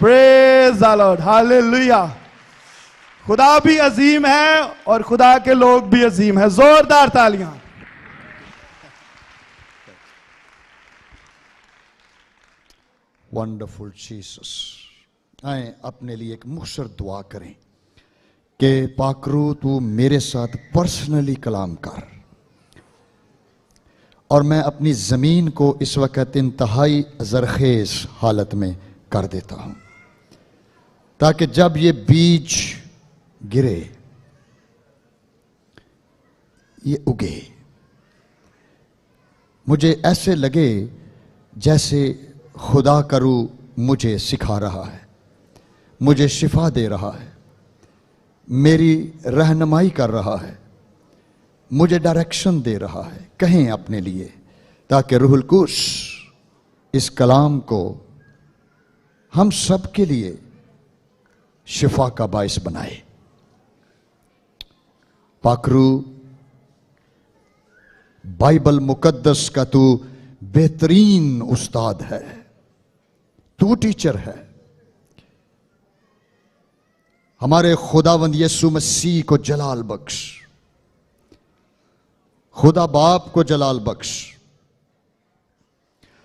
Praise the Lord, hallelujah. खुदा भी अजीम है और खुदा के लोग भी अजीम है। जोरदार तालियां। Wonderful Jesus. आए अपने लिए एक मुखसर दुआ करें कि पाकरू तू मेरे साथ पर्सनली कलाम कर, और मैं अपनी जमीन को इस वक्त इंतहाई जरखेज हालत में कर देता हूं, ताकि जब ये बीज गिरे ये उगे। मुझे ऐसे लगे जैसे खुदा करू मुझे सिखा रहा है, मुझे शिफा दे रहा है, मेरी रहनुमाई कर रहा है, मुझे डायरेक्शन दे रहा है। कहें अपने लिए, ताकि रूहुल कुद्स इस कलाम को हम सब के लिए शिफा का बाइस बनाए। पाकरू, बाइबल मुकद्दस का तू बेहतरीन उस्ताद है, तू टीचर है। हमारे खुदावंद यीशु मसीह को जलाल बख्श, खुदा बाप को जलाल बख्श,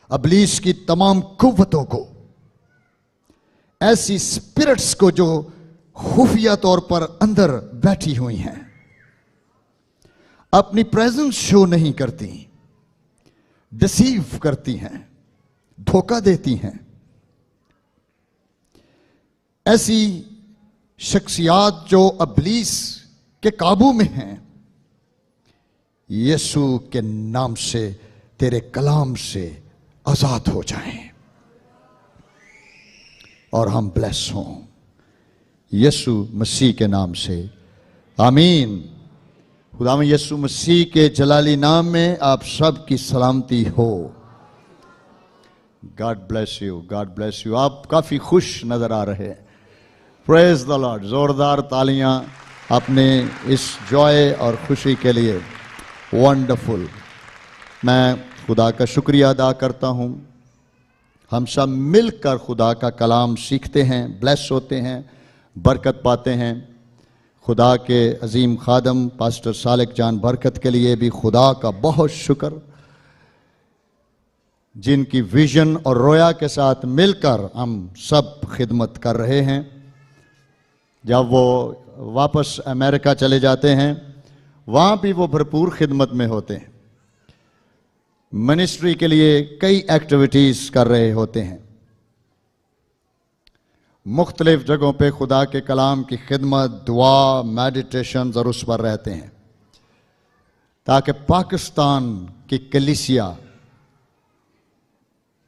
अबलीस की तमाम कुव्वतों को, ऐसी स्पिरिट्स को जो खुफिया तौर पर अंदर बैठी हुई हैं, अपनी प्रेजेंस शो नहीं करती, डिसीव करती हैं, धोखा देती हैं, ऐसी शख्सियात जो अबलीस के काबू में हैं, यीशु के नाम से, तेरे कलाम से आजाद हो जाएं और हम ब्लेस हों यीशु मसीह के नाम से, आमीन। खुदावंद यीशु मसीह के जलाली नाम में आप सब की सलामती हो। God bless you, God bless you. आप काफी खुश नजर आ रहे हैं। Praise the Lord. जोरदार तालियां अपने इस जॉय और खुशी के लिए। वंडरफुल। मैं खुदा का शुक्रिया अदा करता हूं। हम सब मिलकर खुदा का कलाम सीखते हैं, ब्लेस होते हैं, बरकत पाते हैं। खुदा के अजीम खादम पास्टर सालिक जान बरकत के लिए भी खुदा का बहुत शुक्र, जिनकी विजन और रोया के साथ मिलकर हम सब खिदमत कर रहे हैं। जब वो वापस अमेरिका चले जाते हैं, वहाँ भी वो भरपूर खिदमत में होते हैं, मिनिस्ट्री के लिए कई एक्टिविटीज़ कर रहे होते हैं, मुख्तलिफ जगहों पे खुदा के कलाम की खिदमत, दुआ, मेडिटेशन और उस पर रहते हैं, ताकि पाकिस्तान की कलीसिया,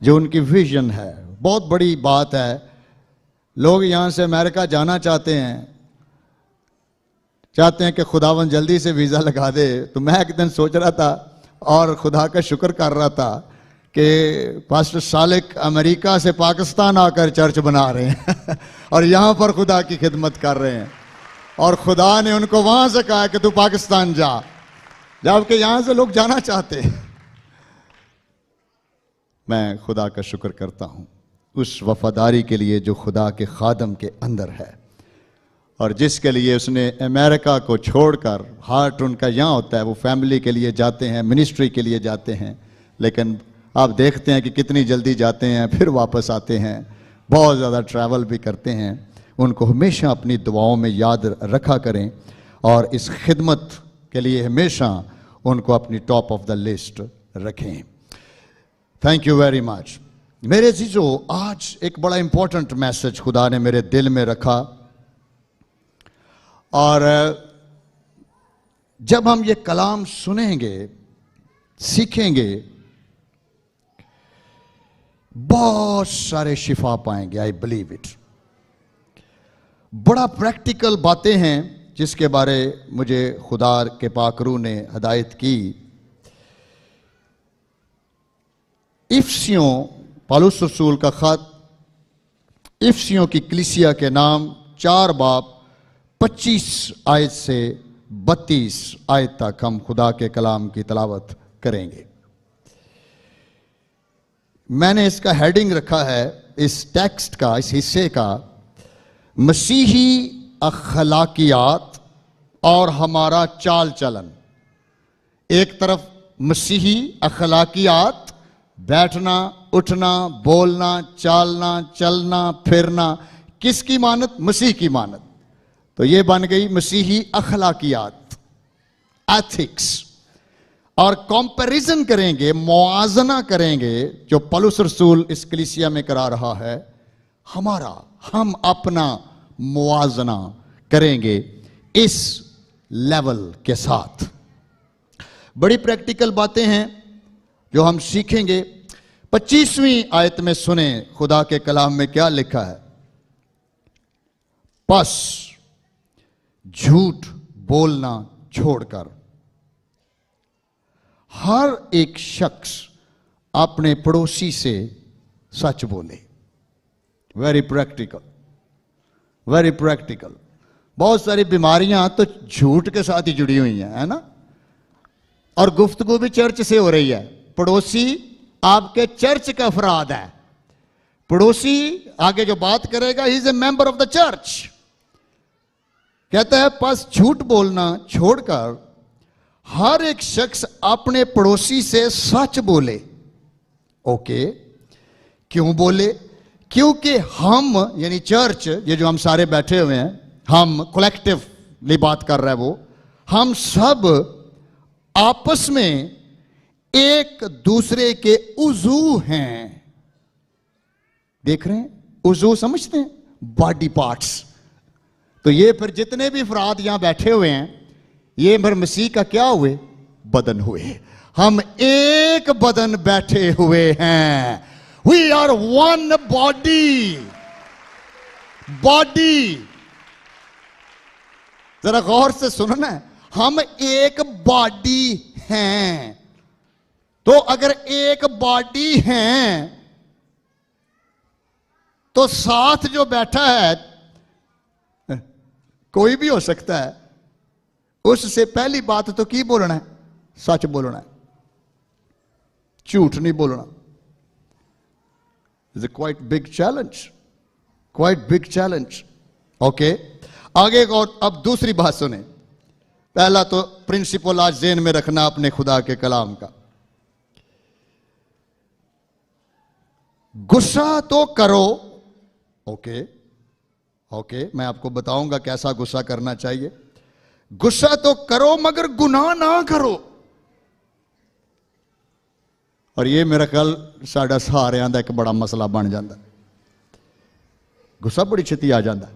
जो उनकी विजन है, बहुत बड़ी बात है। लोग यहाँ से अमेरिका जाना चाहते हैं कि खुदावंद जल्दी से वीज़ा लगा दे। तो मैं एक दिन सोच रहा था और खुदा का शुक्र कर रहा था कि पास्टर सालिक अमेरिका से पाकिस्तान आकर चर्च बना रहे हैं और यहाँ पर खुदा की खिदमत कर रहे हैं, और खुदा ने उनको वहाँ से कहा कि तू पाकिस्तान जा, जबकि यहाँ से लोग जाना चाहते हैं। मैं खुदा का शुक्र करता हूँ उस वफादारी के लिए जो खुदा के खादम के अंदर है, और जिसके लिए उसने अमेरिका को छोड़कर, हार्ट उनका यहाँ होता है, वो फैमिली के लिए जाते हैं, मिनिस्ट्री के लिए जाते हैं, लेकिन आप देखते हैं कि कितनी जल्दी जाते हैं फिर वापस आते हैं, बहुत ज़्यादा ट्रैवल भी करते हैं। उनको हमेशा अपनी दुआओं में याद रखा करें और इस खिदमत के लिए हमेशा उनको अपनी टॉप ऑफ द लिस्ट रखें। Thank you very much. मेरे अजीजों, आज एक बड़ा इंपॉर्टेंट मैसेज खुदा ने मेरे दिल में रखा, और जब हम ये कलाम सुनेंगे, सीखेंगे, बहुत सारे शिफा पाएंगे। I believe it. बड़ा प्रैक्टिकल बातें हैं जिसके बारे मुझे खुदा के पाकरू ने हदायत की। इफ्सियों, पौलुस रसूल का खत इफ्सियों की कलीसिया के नाम 4 बाब 25 आयत से 32 आयत तक हम खुदा के कलाम की तलावत करेंगे। मैंने इसका हेडिंग रखा है इस टेक्स्ट का, इस हिस्से का, मसीही अखलाकियात और हमारा चाल चलन। एक तरफ मसीही अखलाकियात, बैठना, उठना, बोलना, चालना, चलना, फिरना, किसकी मानत? मसीह की मानत। तो ये बन गई मसीही अखलाकियात, एथिक्स। और कंपैरिजन करेंगे, मुआजना करेंगे, जो पौलुस रसूल इस कलीसिया में करा रहा है, हम अपना मुआजना करेंगे इस लेवल के साथ। बड़ी प्रैक्टिकल बातें हैं जो हम सीखेंगे। 25वीं आयत में सुने खुदा के कलाम में क्या लिखा है। बस झूठ बोलना छोड़कर हर एक शख्स अपने पड़ोसी से सच बोले। Very practical, very practical. बहुत सारी बीमारियां तो झूठ के साथ ही जुड़ी हुई हैं, है ना। और गुफ्तगू भी चर्च से हो रही है। पड़ोसी आपके चर्च का अफराद है। पड़ोसी आगे जो बात करेगा, he is a member of the church. कहता है बस झूठ बोलना छोड़कर हर एक शख्स अपने पड़ोसी से सच बोले। ओके, क्यों बोले? क्योंकि हम, यानी चर्च, ये जो हम सारे बैठे हुए हैं, हम कलेक्टिवली बात कर रहे हैं, वो हम सब आपस में एक दूसरे के उजू हैं। देख रहे हैं? उजू समझते हैं? Body parts. तो ये फिर जितने भी अफराद यहां बैठे हुए हैं, ये फिर मसीह का क्या हुए? बदन हुए। हम एक बदन बैठे हुए हैं। We are one body. Body, जरा गौर से सुनना है, हम एक बॉडी हैं। तो अगर एक बॉडी हैं तो साथ जो बैठा है कोई भी हो सकता है। उससे पहली बात तो की बोलना है? सच बोलना है, झूठ नहीं बोलना। It's a quite big challenge, quite big challenge. Okay, आगे और अब दूसरी बात सुने। पहला तो प्रिंसिपल आज ज़हन में रखना अपने खुदा के कलाम का। गुस्सा तो करो। ओके ओके, मैं आपको बताऊंगा कैसा गुस्सा करना चाहिए। गुस्सा तो करो मगर गुनाह ना करो। और ये मेरा ख्याल साडा सारिਆਂ ਦਾ एक बड़ा मसला बन जाता। गुस्सा बड़ी छेती आ जाता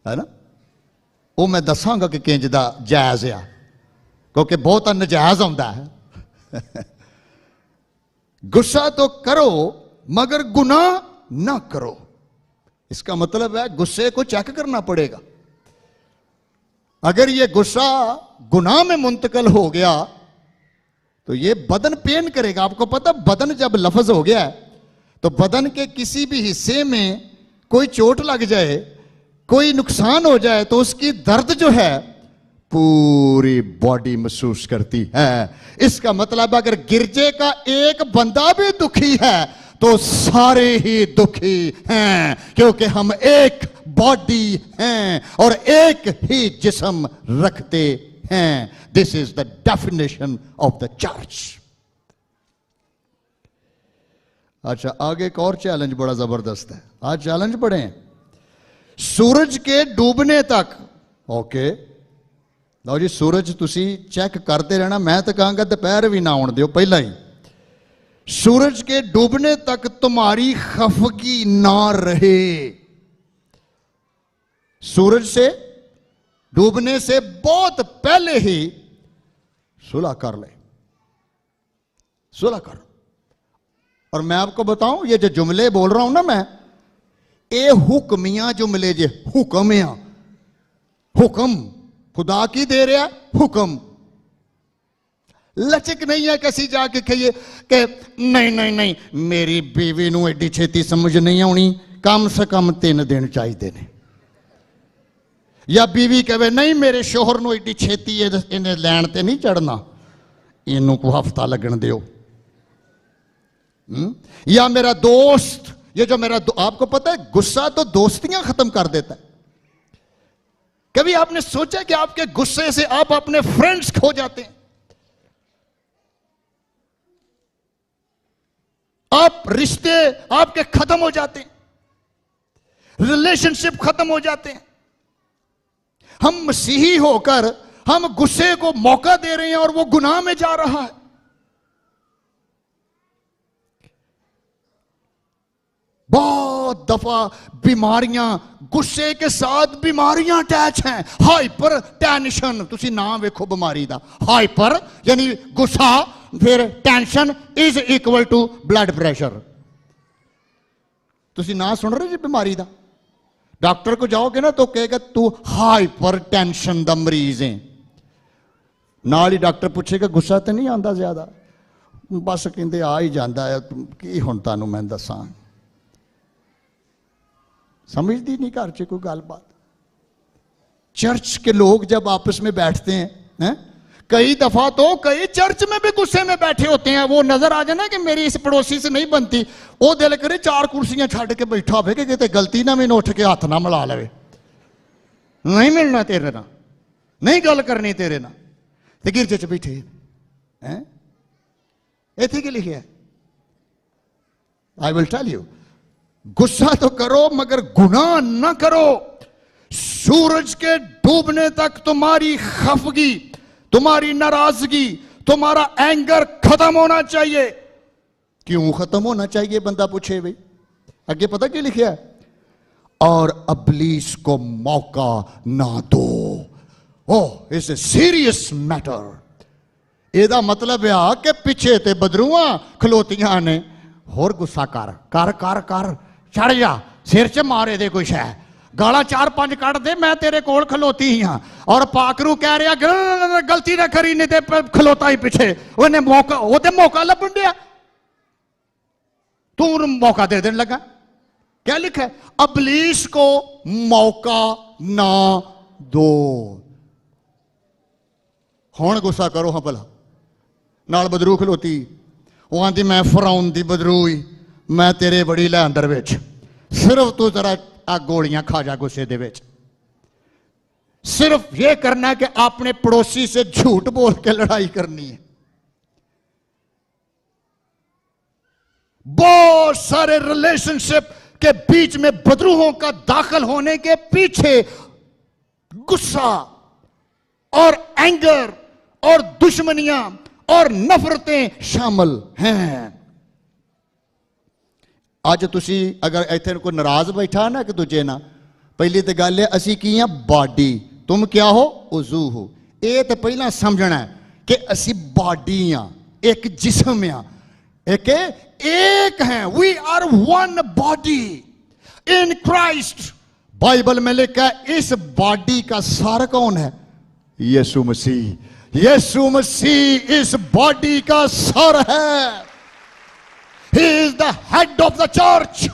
है ना। वो मैं दसांगा कि किंज दा जायज आ, क्योंकि बहुत नजायज आंदा है। गुस्सा तो करो मगर गुनाह ना करो। इसका मतलब है गुस्से को चेक करना पड़ेगा। अगर ये गुस्सा गुनाह में मुंतकिल हो गया तो ये बदन पेन करेगा। आपको पता, बदन जब लफ्ज हो गया है तो बदन के किसी भी हिस्से में कोई चोट लग जाए, कोई नुकसान हो जाए, तो उसकी दर्द जो है पूरी बॉडी महसूस करती है। इसका मतलब अगर गिरजे का एक बंदा भी दुखी है तो सारे ही दुखी हैं, क्योंकि हम एक बॉडी हैं और एक ही जिस्म रखते हैं। This is the definition of the church. अच्छा, आगे एक और चैलेंज बड़ा जबरदस्त है। आज चैलेंज पढ़े हैं, सूरज के डूबने तक। ओके, लो जी, सूरज तुसी चेक करते रहना। मैं तो कहूंगा दोपहर भी ना आउण दियो, पहला ही। सूरज के डूबने तक तुम्हारी खफगी ना रहे। सूरज से डूबने से बहुत पहले ही सुलह कर ले, सुलह कर। और मैं आपको बताऊं, ये जो जुमले बोल रहा हूं ना मैं, ये हुक्मिया जुमले जे, हुक्मिया, हुक्म खुदा की दे रहा, हुक्म। लचक नहीं है किसी जाके कहिए कि नहीं नहीं नहीं मेरी बीवी नूं एडी छेती समझ नहीं आनी, कम से कम 3 दिन चाहिए ने। या बीवी कहे नहीं मेरे शोहर नूं एडी छेती इन्हें लैन ते नहीं चढ़ना, इनू को हफ्ता लगन दियो। या मेरा दोस्त ये जो मेरा आपको पता है गुस्सा तो दोस्तियां खत्म कर देता है। कभी आपने सोचा कि आपके गुस्से से आप अपने फ्रेंड्स खो जाते हैं, आप रिश्ते आपके खत्म हो जाते हैं, रिलेशनशिप खत्म हो जाते हैं। हम मसीही होकर हम गुस्से को मौका दे रहे हैं और वो गुनाह में जा रहा है। बहुत दफा बीमारियां गुस्से के साथ बीमारियां अटैच हैं। हाइपर टेंशन, तुसी नाम वेखो बीमारी दा, हाइपर यानी गुस्सा, फिर tension is equal to blood pressure. तुसी ना सुन रहे जी बीमारी दा? डॉक्टर को जाओगे ना तो कहेगा तू हाइपर टेंशन दा मरीज है। नाल ही डॉक्टर पूछेगा गुस्सा तो नहीं आंदा ज्यादा? बस कहते आ ही जाता है, की हुण तुहानूं मैं दसां। समझती नहीं घर च कोई गलबात। चर्च के लोग जब आपस में बैठते हैं, कई दफा तो कई चर्च में भी गुस्से में बैठे होते हैं। वो नजर आ जाए ना कि मेरी इस पड़ोसी से नहीं बनती, वो दिल करे चार कुर्सियां छड़ के बैठा हो कि किते गलती ना मैंने उठ के हाथ ना मिला लवे, नहीं मिलना तेरे ना, नहीं गल करनी तेरे ना, ते गिरजे च बैठे हैं। इत्थे की लिखिया? आई विल टेल यू, गुस्सा तो करो मगर गुनाह ना करो। सूरज के डूबने तक तुम्हारी खफगी, तुम्हारी नाराजगी, तुम्हारा एंगर खत्म होना चाहिए। क्यों खत्म होना चाहिए बंदा पूछे भाई? आगे पता क्या लिखा है? और अबलीस को मौका ना दो। Oh it's a serious matter. एदा मतलब आ कि पिछे ते बदरूआ खलोतियां ने, होर गुस्सा कर कर कर कर, चढ़ जा, सिर च मारे दे कुछ है, गाला चार पांच कट दे, मैं तेरे कोल खलोती ही हाँ। और पाकरू कह रहा गलती ना करी, नहीं ते खलोता ही पिछे, उन्हें मौका, वो ते मौका लभन दिया, तू मौका दे देने लगा। क्या लिखा है? अबलीस को मौका ना दो। हुण गुस्सा करो हाँ भला। नाल बदरू खलोती, वो आंदी मैं फराउन दी बदरू ही, मैं तेरे बड़ी लै अंदर विच, सिर्फ तू जरा आ गोलियां खा जा गुस्से दे विच। सिर्फ ये करना है कि अपने पड़ोसी से झूठ बोल के लड़ाई करनी है। बहुत सारे रिलेशनशिप के बीच में बदरूहों का दाखिल होने के पीछे गुस्सा और एंगर और दुश्मनियां और नफरतें शामिल हैं। आज तुसी अगर इत्थे कोई नाराज बैठा ना कि दूजे ना, पहली तो गल है असी की हैं बॉडी, तुम क्या हो? उजू हो। ये तो पहला समझना है कि असी बॉडी हाँ, एक जिस्म हाँ, एक हैं। We are one body in Christ. Bible में लिखा है इस बॉडी का सार कौन है? यीशु मसीह। यीशु मसीह इस बॉडी का सर है। He is the head of the church।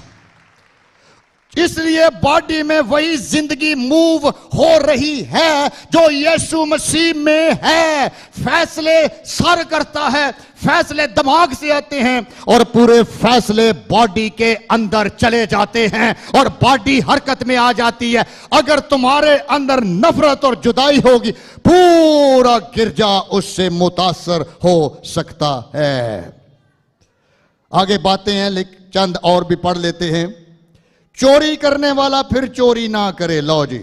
इसलिए बॉडी में वही जिंदगी मूव हो रही है जो यीशु मसीह में है। फैसले सर करता है, फैसले दिमाग से आते हैं और पूरे फैसले बॉडी के अंदर चले जाते हैं और बॉडी हरकत में आ जाती है। अगर तुम्हारे अंदर नफरत और जुदाई होगी, पूरा गिरजा उससे मुतासर हो सकता है। आगे बातें हैं लेकिन चंद और भी पढ़ लेते हैं। चोरी करने वाला फिर चोरी ना करे। लो जी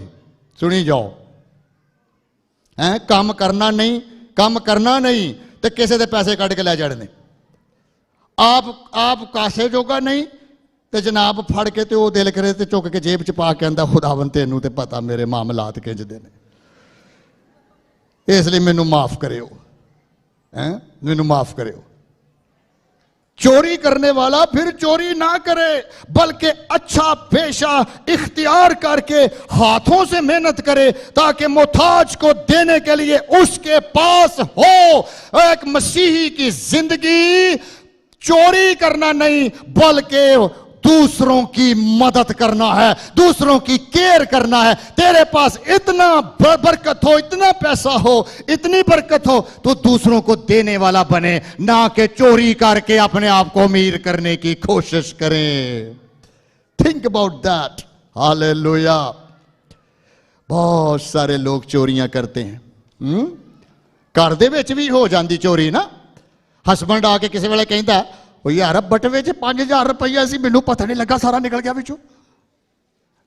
सुनी जाओ, हैं काम करना नहीं, काम करना नहीं तो किसी दे पैसे कट के लै जाने। आप कासे जोगा नहीं तो जनाब फड़ के तो दिल करे तो चुक के जेब च पा के आंदा खुदावन तेनू ते पता मेरे मामलात किंजदे ने, इसलिए मैनू माफ करियो, हैं मैनू माफ करियो। चोरी करने वाला फिर चोरी ना करे बल्कि अच्छा पेशा इख्तियार करके हाथों से मेहनत करे ताकि मोहताज को देने के लिए उसके पास हो। एक मसीही की जिंदगी चोरी करना नहीं बल्कि दूसरों की मदद करना है, दूसरों की केयर करना है। तेरे पास इतना बरकत हो, इतना पैसा हो, इतनी बरकत हो तो दूसरों को देने वाला बने, ना कि चोरी करके अपने आप को अमीर करने की कोशिश करें। Think about that. हालेलुया। बहुत सारे लोग चोरियां करते हैं। घर दे विच भी हो जाती चोरी ना। हसबैंड आके किसी वेले कहता ओ यार बटवे च 5000 रुपया सी, मैनू पता नहीं लगा, सारा निकल गया विचों।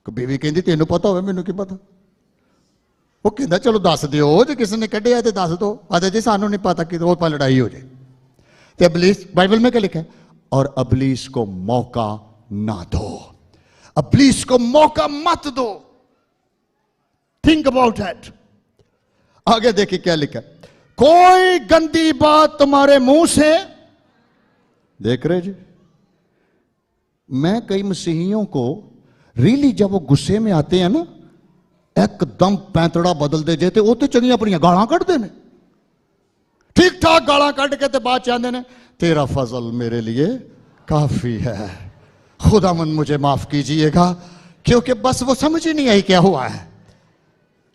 बीवी कहती तेनू पता हो, मैनू की पता। वो कहता चलो दस दियो, जो किसी ने कढ़िया तो दस दो। आदे जी सानू नहीं पता कि वो लड़ाई हो जाए। तो अबलीस, बाइबल में क्या लिखा है? और अबलीस को मौका ना दो, अबलीस को मौका मत दो। Think about it. आगे देखिए क्या लिखा है, कोई गंदी बात तुम्हारे मुंह से, देख रहे जी। मैं कई मसीहियों को रियली जब वो गुस्से में आते हैं ना, एकदम पैंतड़ा बदल दे जे वो तो चंगियां अपनी गालां कढ़ते हैं, ठीक ठाक गालां कढ़ के बाद चाहते हैं तेरा फजल मेरे लिए काफी है, खुदावंद मुझे माफ कीजिएगा। क्योंकि बस वो समझ ही नहीं आई क्या हुआ है,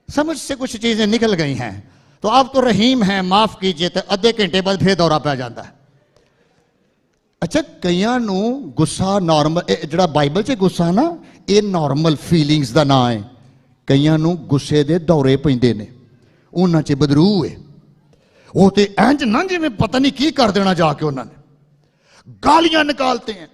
समझ से कुछ चीजें निकल गई हैं। तो आप तो रहीम हैं, माफ कीजिए, तो अद्धे घंटे बाद फिर दौरा पै जाता है। अच्छा, कईयां नू गुस्सा नॉर्मल, जिहड़ा बाइबल च गुस्सा ना, ये नॉर्मल फीलिंग्स दा नाम है। कईयां नू गुस्से दे दौरे पैंदे ने, उन्हां च बदरू है। वो तो इंज ना जिवें पता नहीं की कर देना जाके उन्होंने, गालियां निकालते हैं,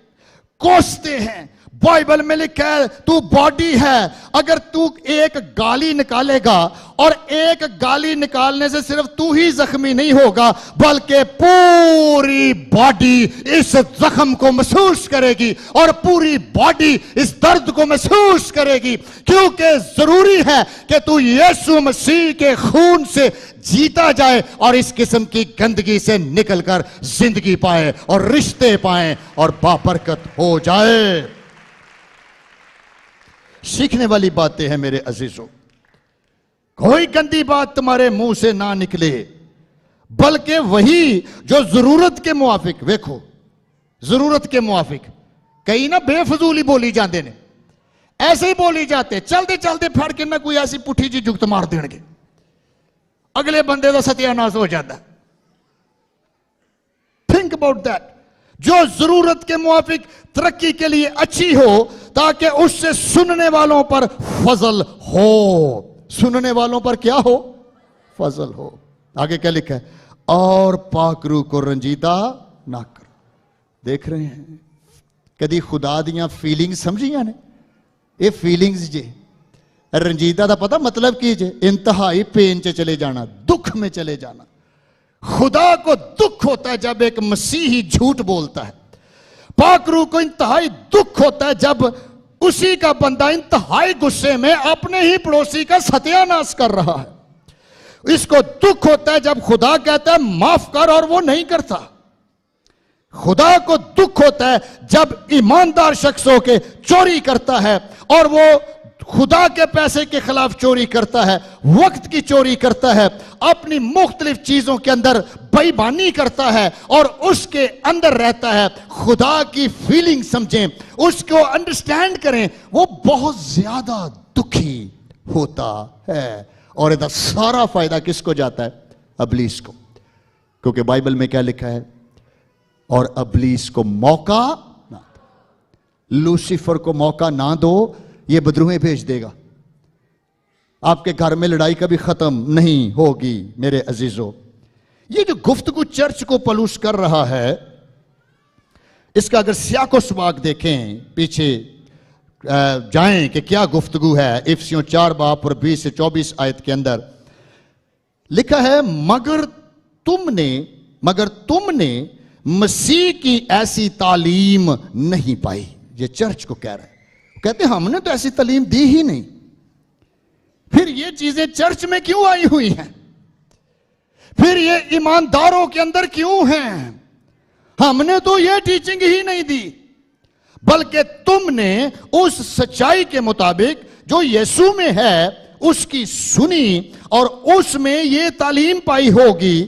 कोसते हैं। बाइबल में लिखा है तू बॉडी है, अगर तू एक गाली निकालेगा, और एक गाली निकालने से सिर्फ तू ही जख्मी नहीं होगा, बल्कि पूरी बॉडी इस जख्म को महसूस करेगी, और पूरी बॉडी इस दर्द को महसूस करेगी। क्योंकि जरूरी है कि तू यीशु मसीह के खून से जीता जाए और इस किस्म की गंदगी से निकलकर जिंदगी पाए और रिश्ते पाए और बाबरकत हो जाए। सीखने वाली बातें हैं मेरे अजीजों। कोई गंदी बात तुम्हारे मुंह से ना निकले, बल्कि वही जो जरूरत के मुआफिक, देखो जरूरत के मुआफिक, कई ना बेफजूल ही बोली जाते ने, ऐसे ही बोली जाते, चलते चलते फड़ के ना कोई ऐसी पुठी जी जुगत मार देंगे, अगले बंदे का सत्यानाश हो जाता। Think about that. जो जरूरत के मुआफिक तरक्की के लिए अच्छी हो, ताकि उससे सुनने वालों पर फजल हो। सुनने वालों पर क्या हो? फजल हो। आगे क्या लिखा है? और पाकरू को रंजीदा ना करो। देख रहे हैं, कदी खुदा दियां फीलिंग्स समझिया ने? ये फीलिंग्स जे रंजीदा का पता मतलब की जे? इंतहाई पेन च चले जाना, दुख में चले जाना। खुदा को दुख होता है जब एक मसीही झूठ बोलता है। पाकरू को इंतहाई दुख होता है जब उसी का बंदा इंतहाई गुस्से में अपने ही पड़ोसी का सत्यानाश कर रहा है। इसको दुख होता है जब खुदा कहता है माफ कर और वो नहीं करता। खुदा को दुख होता है जब ईमानदार शख्स होके चोरी करता है और वो खुदा के पैसे के खिलाफ चोरी करता है, वक्त की चोरी करता है, अपनी मुख्तलिफ चीजों के अंदर बेईमानी करता है और उसके अंदर रहता है। खुदा की फीलिंग समझें, उसको अंडरस्टैंड करें। वो बहुत ज्यादा दुखी होता है और इसका सारा फायदा किसको जाता है? अबलीस को। क्योंकि बाइबल में क्या लिखा है? और अबलीस को मौका ना दो। लूसीफर को मौका ना दो, ये बदरूहें भेज देगा। आपके घर में लड़ाई कभी खत्म नहीं होगी मेरे अजीजों। ये जो गुफ्तगू चर्च को पलूस कर रहा है, इसका अगर सियाको सबाक देखें, पीछे जाएं कि क्या गुफ्तगू है। इफिसियों 4 बाब और 20 से 24 आयत के अंदर लिखा है, मगर तुमने मसीह की ऐसी तालीम नहीं पाई। ये चर्च को कह रहा है। कहते हमने तो ऐसी तालीम दी ही नहीं, फिर ये चीजें चर्च में क्यों आई हुई हैं? फिर ये ईमानदारों के अंदर क्यों हैं? हमने तो ये टीचिंग ही नहीं दी, बल्कि तुमने उस सच्चाई के मुताबिक जो यीशु में है उसकी सुनी और उसमें ये तालीम पाई होगी।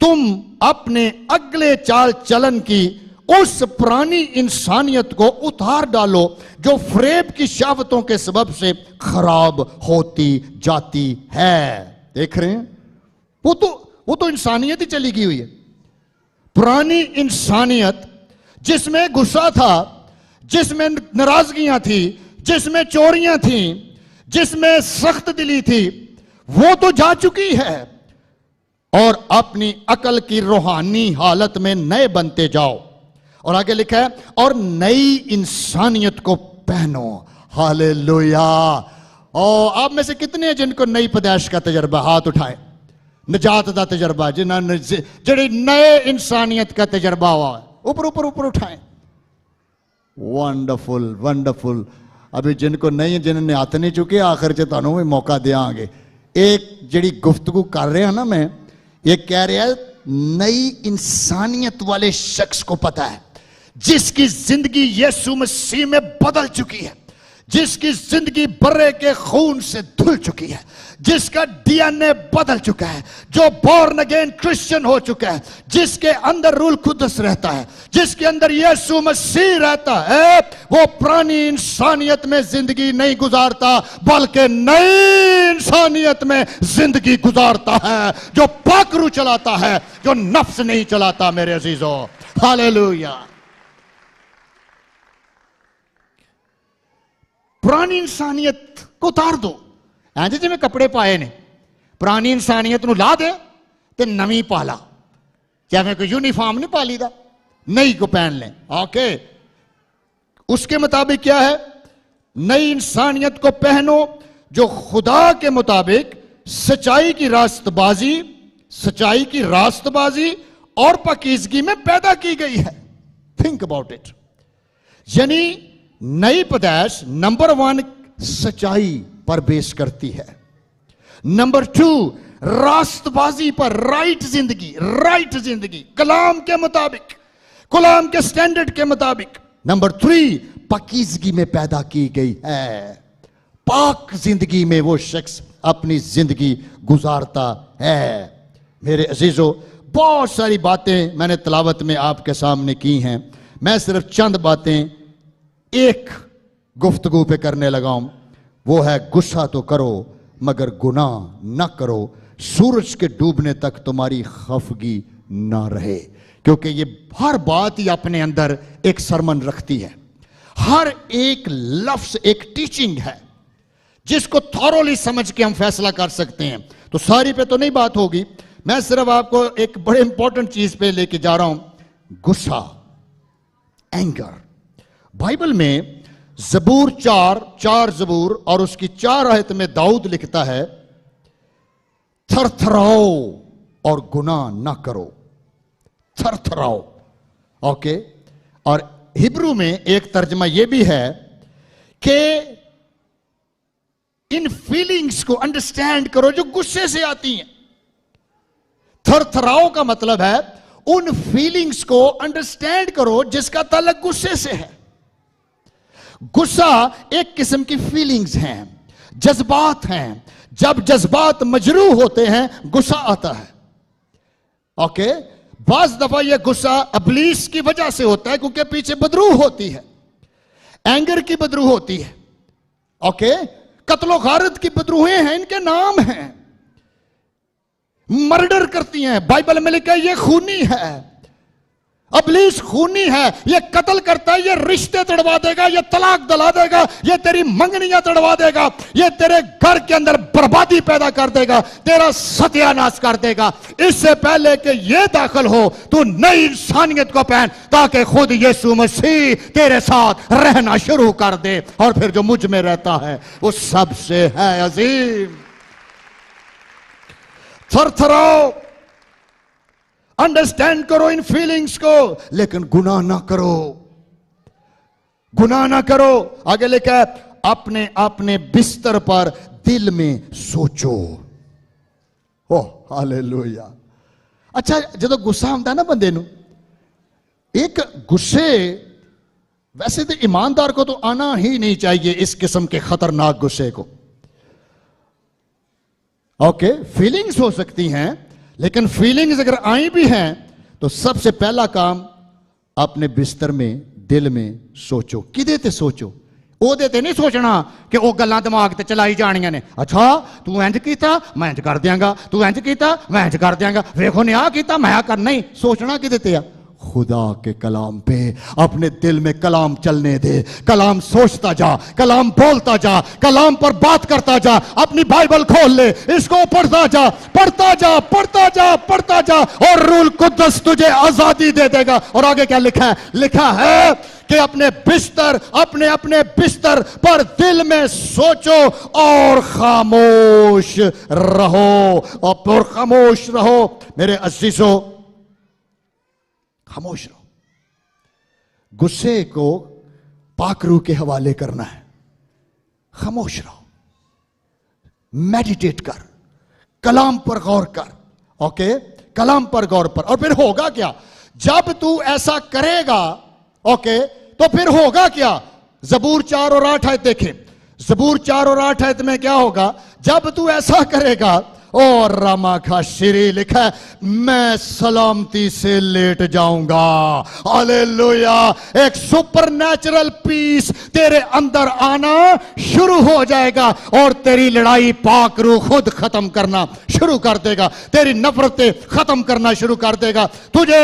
तुम अपने अगले चाल चलन की उस पुरानी इंसानियत को उतार डालो जो फरेब की शहावतों के सबब से खराब होती जाती है। देख रहे हैं, वो तो इंसानियत ही चली गई हुई है। पुरानी इंसानियत जिसमें गुस्सा था, जिसमें नाराजगियां थी, जिसमें चोरियां थी, जिसमें सख्त दिली थी, वो तो जा चुकी है। और अपनी अकल की रूहानी हालत में नए बनते जाओ। और आगे लिखा है और नई इंसानियत को पहनो। हालेलुया। और आप में से कितने हैं जिनको नई पैदाइश का तजर्बा? हाथ उठाएं। निजात का तजर्बा जिन्होंने जड़ी नए इंसानियत का तजर्बा हुआ, ऊपर ऊपर ऊपर उठाएं। Wonderful wonderful. अभी जिनको नहीं, जिन्होंने हाथ नहीं चुके, आखिर च तुहानू भी मौका देंगे। एक जड़ी गुफ्तगू कर रहा ना मैं, ये कह रहा है नई इंसानियत वाले शख्स को पता है, जिसकी जिंदगी यीशु मसीह में बदल चुकी है, जिसकी जिंदगी बर्रे के खून से धुल चुकी है, जिसका डीएनए बदल चुका है, जो बॉर्न अगेन क्रिश्चियन हो चुका है, जिसके अंदर रूल कुदस रहता है, जिसके अंदर यीशु मसीह रहता है, वो पुरानी इंसानियत में जिंदगी नहीं गुजारता, बल्कि नई इंसानियत में जिंदगी गुजारता है, जो पाकरू चलाता है, जो नफ्स नहीं चलाता। मेरे अजीजों, हालेलुया। पुरानी इंसानियत को उतार दो। इंज जिवें कपड़े पाए ने, पुरानी इंसानियत नूं ला दे ते नवी पा ला। चाहे कोई यूनिफॉर्म नहीं पा लीदा, नई को पहन लें। ओके, उसके मुताबिक क्या है? नई इंसानियत को पहनो जो खुदा के मुताबिक सच्चाई की रास्तबाजी और पाकीज़गी में पैदा की गई है। Think about it. यानी नई पैदाइश नंबर 1 सच्चाई पर बेस करती है, नंबर 2 रास्तबाजी पर, राइट जिंदगी कलाम के मुताबिक, कलाम के स्टैंडर्ड के मुताबिक। नंबर 3 पाकीज़गी में पैदा की गई है। पाक जिंदगी में वो शख्स अपनी जिंदगी गुजारता है। मेरे अजीजों, बहुत सारी बातें मैंने तिलावत में आपके सामने की हैं। मैं सिर्फ चंद बातें एक गुफ्तगू पे करने लगा हूं। वो है गुस्सा तो करो मगर गुनाह न करो, सूरज के डूबने तक तुम्हारी खफगी ना रहे। क्योंकि ये हर बात ही अपने अंदर एक सरमन रखती है, हर एक लफ्ज एक टीचिंग है, जिसको थॉरोली समझ के हम फैसला कर सकते हैं। तो सारी पे तो नहीं बात होगी, मैं सिर्फ आपको एक बड़े इंपॉर्टेंट चीज पे लेके जा रहा हूं, गुस्सा, एंगर। बाइबल में जबूर 4 जबूर और उसकी 4 आयत में दाऊद लिखता है, थरथराओ और गुनाह ना करो। थरथराओ, ओके। और हिब्रू में एक तर्जमा यह भी है कि इन फीलिंग्स को अंडरस्टैंड करो जो गुस्से से आती हैं। थरथराओ का मतलब है उन फीलिंग्स को अंडरस्टैंड करो जिसका ताल्लुक गुस्से से है। गुस्सा एक किस्म की फीलिंग्स हैं, जज्बात हैं। जब जज्बात मजरूह होते हैं गुस्सा आता है। ओके, बाज दफा यह गुस्सा इब्लीस की वजह से होता है क्योंकि पीछे बदरूह होती है, एंगर की बदरूह होती है। ओके, कत्लो गारत की बदरूहें हैं, इनके नाम हैं। मर्डर करती हैं, बाइबल में लिखा है ये खूनी है, इब्लीस खूनी है, ये कत्ल करता है, ये रिश्ते तड़वा देगा, ये तलाक दिला देगा, ये तेरी मंगनियां तड़वा देगा, ये तेरे घर के अंदर बर्बादी पैदा कर देगा, तेरा सत्यानाश कर देगा। इससे पहले कि ये दाखिल हो, तू नई इंसानियत को पहन ताकि खुद यीशु मसीह तेरे साथ रहना शुरू कर दे। और फिर जो मुझ में रहता है वो सबसे है अजीम। थरथराओ, अंडरस्टैंड करो इन फीलिंग्स को, लेकिन गुनाह ना करो, गुनाह ना करो। आगे लिखा है अपने अपने बिस्तर पर दिल में सोचो। ओ हालेलुया। अच्छा, जो गुस्सा आता है ना बंदे नू, एक गुस्से, वैसे तो ईमानदार को तो आना ही नहीं चाहिए इस किस्म के खतरनाक गुस्से को। ओके, फीलिंग्स हो सकती हैं, लेकिन फीलिंग्स अगर आई भी हैं तो सबसे पहला काम अपने बिस्तर में दिल में सोचो। किदे ते सोचो? ओदे ते नहीं सोचना कि वो गल्लां दिमाग ते चलाई जानियां ने। अच्छा तू इंज कीता मैं इंज कर दियांगा, तू इंज कीता मैं इंज कर दियांगा, वेखो ने आ कीता मैं कर। नहीं, सोचना किदे ते आ? खुदा के कलाम पे। अपने दिल में कलाम चलने दे, कलाम सोचता जा, कलाम बोलता जा, कलाम पर बात करता जा। अपनी बाइबल खोल ले, इसको पढ़ता जा, पढ़ता जा, पढ़ता जा, पढ़ता जा, और रूल कुद्दस तुझे आजादी दे देगा। और आगे क्या लिखा है? लिखा है कि अपने बिस्तर, अपने अपने बिस्तर पर दिल में सोचो और खामोश रहो, और खामोश रहो। मेरे अजीजों, खामोश रहो। गुस्से को पाक रूह के हवाले करना है। खामोश रहो, मेडिटेट कर, कलाम पर गौर कर। ओके, कलाम पर गौर पर। और फिर होगा क्या जब तू ऐसा करेगा? ओके, तो फिर होगा क्या? जबूर 4 और 8 आयत देखें। जबूर 4 और 8 आयत में क्या होगा जब तू ऐसा करेगा? और रामा का श्री लिखा है, मैं सलामती से लेट जाऊंगा। हालेलुया। एक सुपरनैचुरल पीस तेरे अंदर आना शुरू हो जाएगा, और तेरी लड़ाई पाक रूह खुद खत्म करना शुरू कर देगा, तेरी नफरतें खत्म करना शुरू कर देगा, तुझे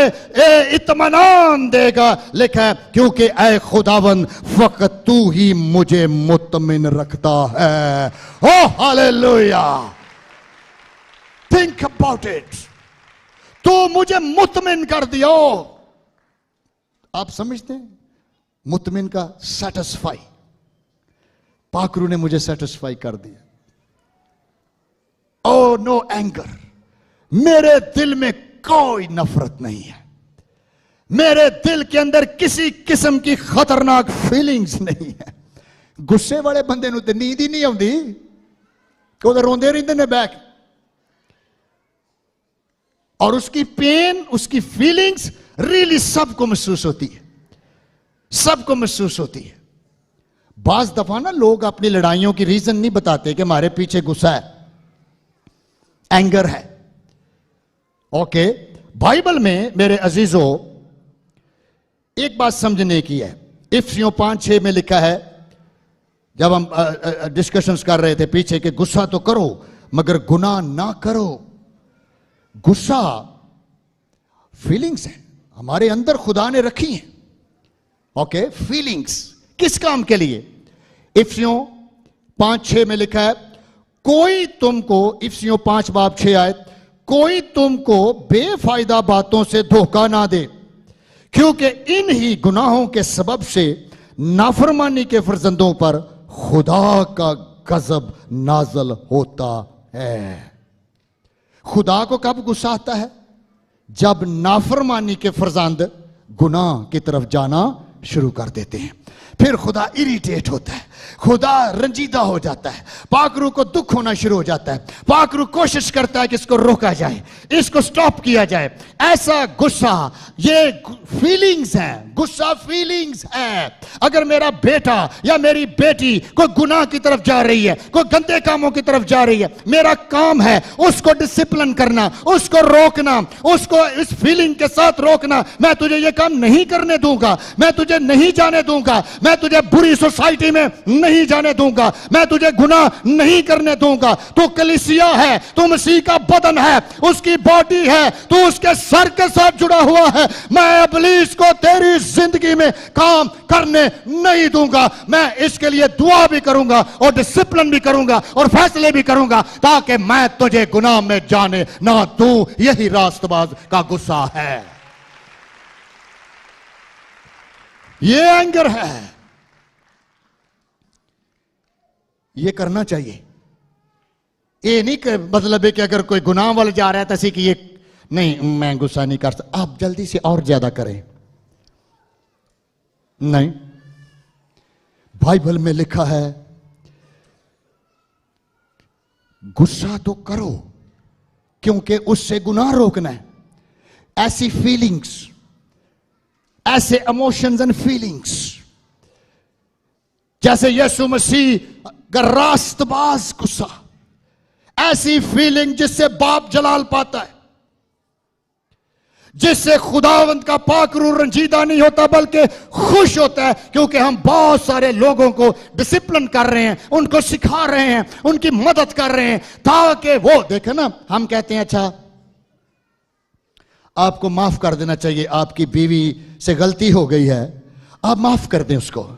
इत्मीनान देगा। लिखा है, क्योंकि ऐ खुदावन फकत तू ही मुझे मुतमिन रखता है। ओ हालेलुया। Think about it. तो मुझे मुतमिन कर दिया। आप समझते हैं मुतमिन का सेटिस्फाई। पाकरू ने मुझे सेटिस्फाई कर दिया। Oh no anger. मेरे दिल में कोई नफरत नहीं है, मेरे दिल के अंदर किसी किस्म की खतरनाक फीलिंग्स नहीं है। गुस्से वाले बंदे नूं ते नींद ही नहीं आउंदी, वो रोंदे रहंदे ने बैक। और उसकी पेन, उसकी फीलिंग्स रियली सबको महसूस होती है, सबको महसूस होती है। बाज दफा ना लोग अपनी लड़ाइयों की रीजन नहीं बताते कि हमारे पीछे गुस्सा है, एंगर है। ओके, बाइबल में मेरे अजीजों एक बात समझने की है। इफिसियों 5:6 में लिखा है, जब हम डिस्कशंस कर रहे थे पीछे, कि गुस्सा तो करो मगर गुनाह ना करो। गुस्सा फीलिंग्स है, हमारे अंदर खुदा ने रखी है। ओके, फीलिंग्स किस काम के लिए? इफिसियों 5:6 में लिखा है, कोई तुमको, इफिसियों 5:6 आयत, कोई तुमको बेफायदा बातों से धोखा ना दे, क्योंकि इन ही गुनाहों के सबब से नाफरमानी के फर्जंदों पर खुदा का गजब नाजल होता है। खुदा को कब गुस्सा आता है? जब नाफरमानी के फर्जंद गुनाह की तरफ जाना शुरू कर देते हैं। फिर खुदा इरिटेट होता है, खुदा रंजीदा हो जाता है, पाकरू को दुख होना शुरू हो जाता है। पाकरू कोशिश करता है कि इसको रोका जाए, इसको स्टॉप किया जाए। ऐसा गुस्सा, ये फीलिंग्स हैं, गुस्सा फीलिंग्स है। अगर मेरा बेटा या मेरी बेटी कोई गुनाह की तरफ जा रही है, कोई गंदे कामों की तरफ जा रही है, मेरा काम है उसको डिसिप्लिन करना, उसको रोकना, उसको इस फीलिंग के साथ रोकना। मैं तुझे ये काम नहीं करने दूंगा, मैं तुझे नहीं जाने दूंगा, मैं तुझे बुरी सोसाइटी में नहीं जाने दूंगा, मैं तुझे गुनाह नहीं करने दूंगा। तू कलीसिया है, तू मसीह का बदन है, उसकी बॉडी है, तू उसके सर के साथ जुड़ा हुआ है। मैं इब्लीस को तेरी जिंदगी में काम करने नहीं दूंगा। मैं इसके लिए दुआ भी करूंगा और डिसिप्लिन भी करूंगा और फैसले भी करूंगा, ताकि मैं तुझे गुनाह में जाने ना दूं। यही रास्तबाज का गुस्सा है, ये एंगर है। ये करना चाहिए। ये नहीं कि मतलब है कि अगर कोई गुनाह वाला जा रहा है तो कि ये नहीं, मैं गुस्सा नहीं कर सकता, आप जल्दी से और ज्यादा करें। नहीं, बाइबल में लिखा है गुस्सा तो करो, क्योंकि उससे गुनाह रोकना है। ऐसी फीलिंग्स, ऐसे इमोशंस एंड फीलिंग्स, जैसे यीशु मसीह का रास्तबाज गुस्सा, ऐसी फीलिंग जिससे बाप जलाल पाता है, जिससे खुदावंद का पाक रूह रंजीदा नहीं होता बल्कि खुश होता है, क्योंकि हम बहुत सारे लोगों को डिसिप्लिन कर रहे हैं, उनको सिखा रहे हैं, उनकी मदद कर रहे हैं, ताकि वो देखे ना। हम कहते हैं अच्छा आपको माफ कर देना चाहिए। आपकी बीवी से गलती हो गई है, आप माफ कर दें उसको,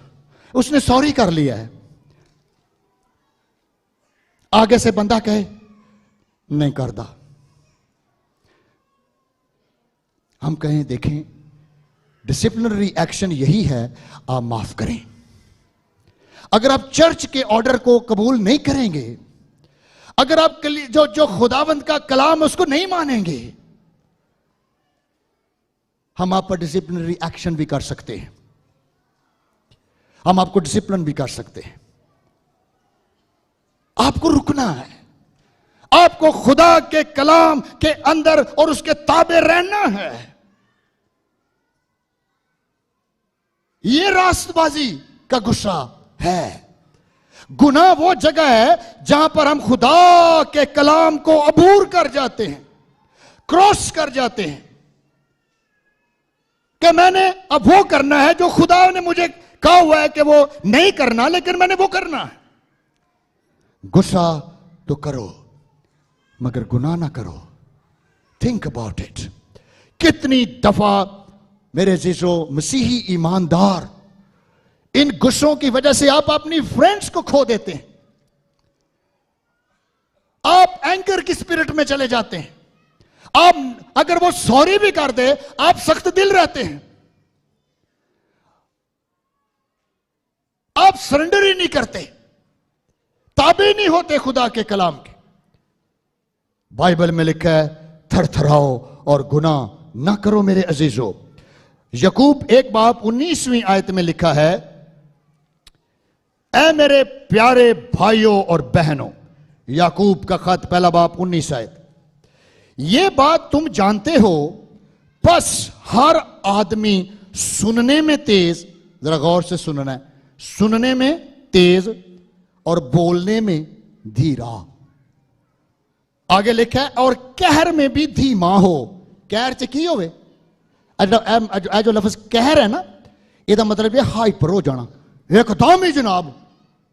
उसने सॉरी कर लिया है। आगे से बंदा कहे नहीं करदा, हम कहें देखें डिसिप्लिनरी एक्शन यही है, आप माफ करें। अगर आप चर्च के ऑर्डर को कबूल नहीं करेंगे, अगर आप जो खुदावंद का कलाम उसको नहीं मानेंगे, हम आप पर डिसिप्लिनरी एक्शन भी कर सकते हैं, हम आपको डिसिप्लिन भी कर सकते हैं। आपको रुकना है, आपको खुदा के कलाम के अंदर और उसके ताबे रहना है। यह रास्तबाजी का गुस्सा है। गुनाह वो जगह है जहां पर हम खुदा के कलाम को अबूर कर जाते हैं, क्रॉस कर जाते हैं कि मैंने अब वो करना है जो खुदा ने मुझे कहा हुआ है कि वो नहीं करना, लेकिन मैंने वो करना है। गुस्सा तो करो मगर गुनाह ना करो। Think about it. कितनी दफा मेरे जीजो मसीही ईमानदार, इन गुस्सों की वजह से आप अपनी फ्रेंड्स को खो देते हैं, आप एंकर की स्पिरिट में चले जाते हैं। आप अगर वो सॉरी भी कर दे, आप सख्त दिल रहते हैं, आप सरेंडर ही नहीं करते, ताबे नहीं होते खुदा के कलाम के। बाइबल में लिखा है थरथराओ और गुनाह ना करो मेरे अजीजों। यकूब 1:19 आयत में लिखा है, ऐ मेरे प्यारे भाइयों और बहनों, याकूब का खत 1:19 आयत, ये बात तुम जानते हो, बस हर आदमी सुनने में तेज, जरा गौर से सुनना है, सुनने में तेज और बोलने में धीरा। आगे लिखा है और कहर में भी धीमा हो। कहर च की होवे, जो लफ्ज कहर है ना, ਇਹਦਾ मतलब है हाइपर हो जाना, एकदम ही जनाब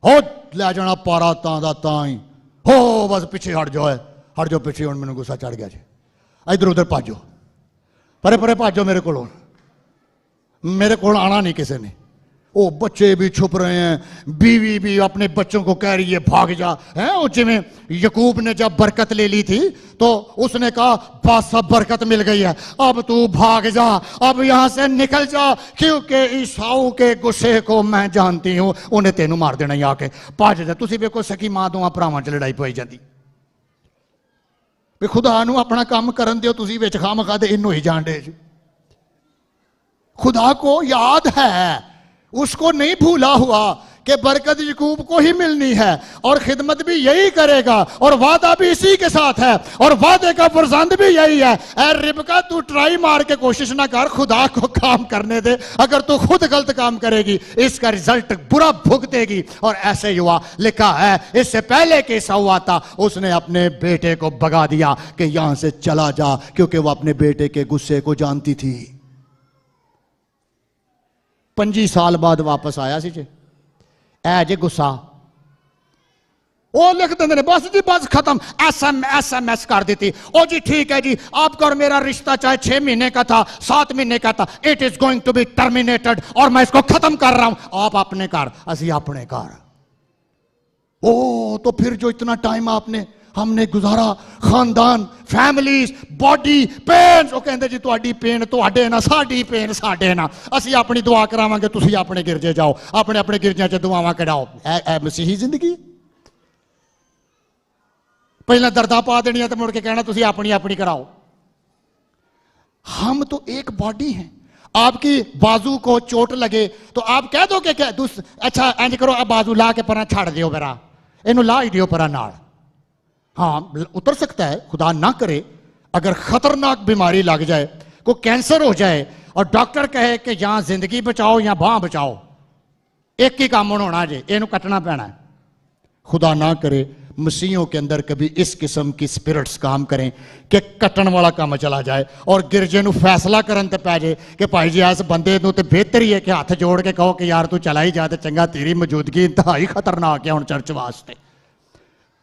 हो ले जाना पारा तां दा तां ही हो, बस पिछे हट जाओ पिछे, हुण मैनूं गुस्सा चढ़ गया जी, इधर उधर भाजो, परे परे भाजो मेरे को आना नहीं किसी ने। ओ बच्चे भी छुप रहे हैं, बीवी भी अपने बच्चों को कह रही है भाग जा है। और जिमें यकूब ने जब बरकत ले ली थी तो उसने कहा बस अब बरकत मिल गई है, अब तू भाग जा, अब यहां से निकल जा, क्योंकि ईसाऊ के गुस्से को मैं जानती हूं, उन्हें तेनू मार देना ही आके भज जा। तुसीं वेखो सकी मां दोवां भरावां च लड़ाई पई जाती, भी खुदा नू अपना काम करन दिओ, तुसीं विच खामखा दे इनू ही जान दे। खुदा को याद है, उसको नहीं भूला हुआ कि बरकत यकूब को ही मिलनी है और खिदमत भी यही करेगा और वादा भी इसी के साथ है और वादे का फरजंद भी यही है। ऐ रिबका, तू ट्राई मार के कोशिश ना कर, खुदा को काम करने दे। अगर तू खुद गलत काम करेगी इसका रिजल्ट बुरा भुगतेगी। और ऐसे हुआ, लिखा है इससे पहले कि ईसा हुआ था उसने अपने बेटे को भगा दिया कि यहां से चला जा, क्योंकि वह अपने बेटे के गुस्से को जानती थी। 25 साल बाद वापस आया सी जे, ऐ जे गुस्सा, वो लिख देंगे बस जी बस खत्म, SMS कर दी थी, ओ जी ठीक है जी, आपका और मेरा रिश्ता चाहे 6 महीने का था, 7 महीने का था, it is going to be terminated, और मैं इसको खत्म कर रहा हूं। आप अपने घर, असी अपने घर। ओ तो फिर जो इतना टाइम आपने हमने गुजारा, खानदान, फैमिलीज, बॉडी पेन्स, वो कहते जी तुहाडी पेन तुहाडे ना, साडी पेन साडे ना, असी अपनी दुआ करावांगे, तुसी अपने गिरजे जाओ, अपने अपने गिरजियां च दुआवां कढाओ। ऐ मसीही जिंदगी। पहला दर्दां पा देनियां ते मुड़ के कहना तुसी अपनी अपनी कराओ। हम तो एक बॉडी हैं। आपकी बाजू को चोट लगे तो आप कह दो कि क्या अच्छा इंज करो, अब बाजू ला के परा छड़ दियो, मेरा इनू ला ही दियो परा नाल। हाँ उतर सकता है, खुदा ना करे, अगर खतरनाक बीमारी लग जाए, कोई कैंसर हो जाए और डॉक्टर कहे कि यहां जिंदगी बचाओ या बांह बचाओ, एक ही काम होना जे, इनू कटना पैना है। खुदा ना करे मसीहों के अंदर कभी इस किस्म की स्पिरिट्स काम करें कि कटन वाला काम चला जाए और गिरजे नू फैसला करन ते पै जाए कि भाई जी इस बंदे नू ते बेहतर ही है कि हाथ जोड़ के कहो कि यार तू चला ही जा, ते चंगा, तेरी मौजूदगी इंतहाई खतरनाक है हुण चर्च वास्ते।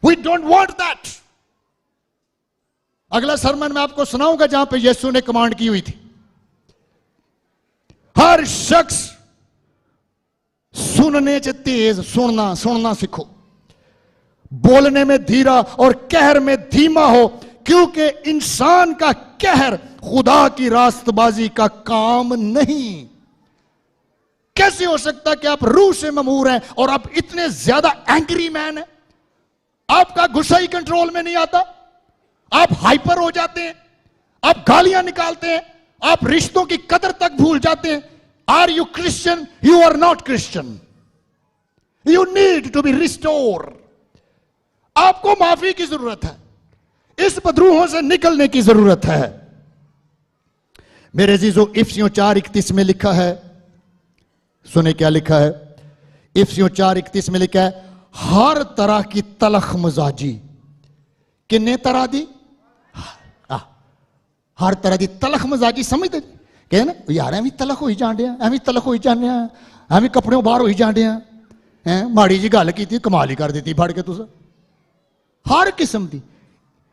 We don't want that. अगला सरमन मैं आपको सुनाऊंगा जहां पे यीशु ने कमांड की हुई थी, हर शख्स सुनने से तेज, सुनना सीखो, बोलने में धीरा और कहर में धीमा हो, क्योंकि इंसान का कहर खुदा की रास्तबाजी का काम नहीं। कैसे हो सकता कि आप रूह से ममूर हैं और आप इतने ज्यादा एंग्री मैन हैं, आपका गुस्सा ही कंट्रोल में नहीं आता, आप हाइपर हो जाते हैं, आप गालियां निकालते हैं, आप रिश्तों की कदर तक भूल जाते हैं। Are you Christian? You are not Christian. You need to be restore. आपको माफी की जरूरत है, इस बदरूहों से निकलने की जरूरत है। मेरे अजीजों, इफिसियों 4:31 में लिखा है, सुने क्या लिखा है? इफिसियों 4:31 में लिखा है, हर तरह की तलख मजाजी। किन्ने तरह दी? हर तरह की तलख मजाजी। समझते कहे ना यार, एवं तलख हो ही जाने, एवं तलख हो ही जाने, एवं कपड़ों बाहर हो ही जाने, माड़ी जी गल की कमाल ही कर दी फड़ के। तुस हर किस्म की,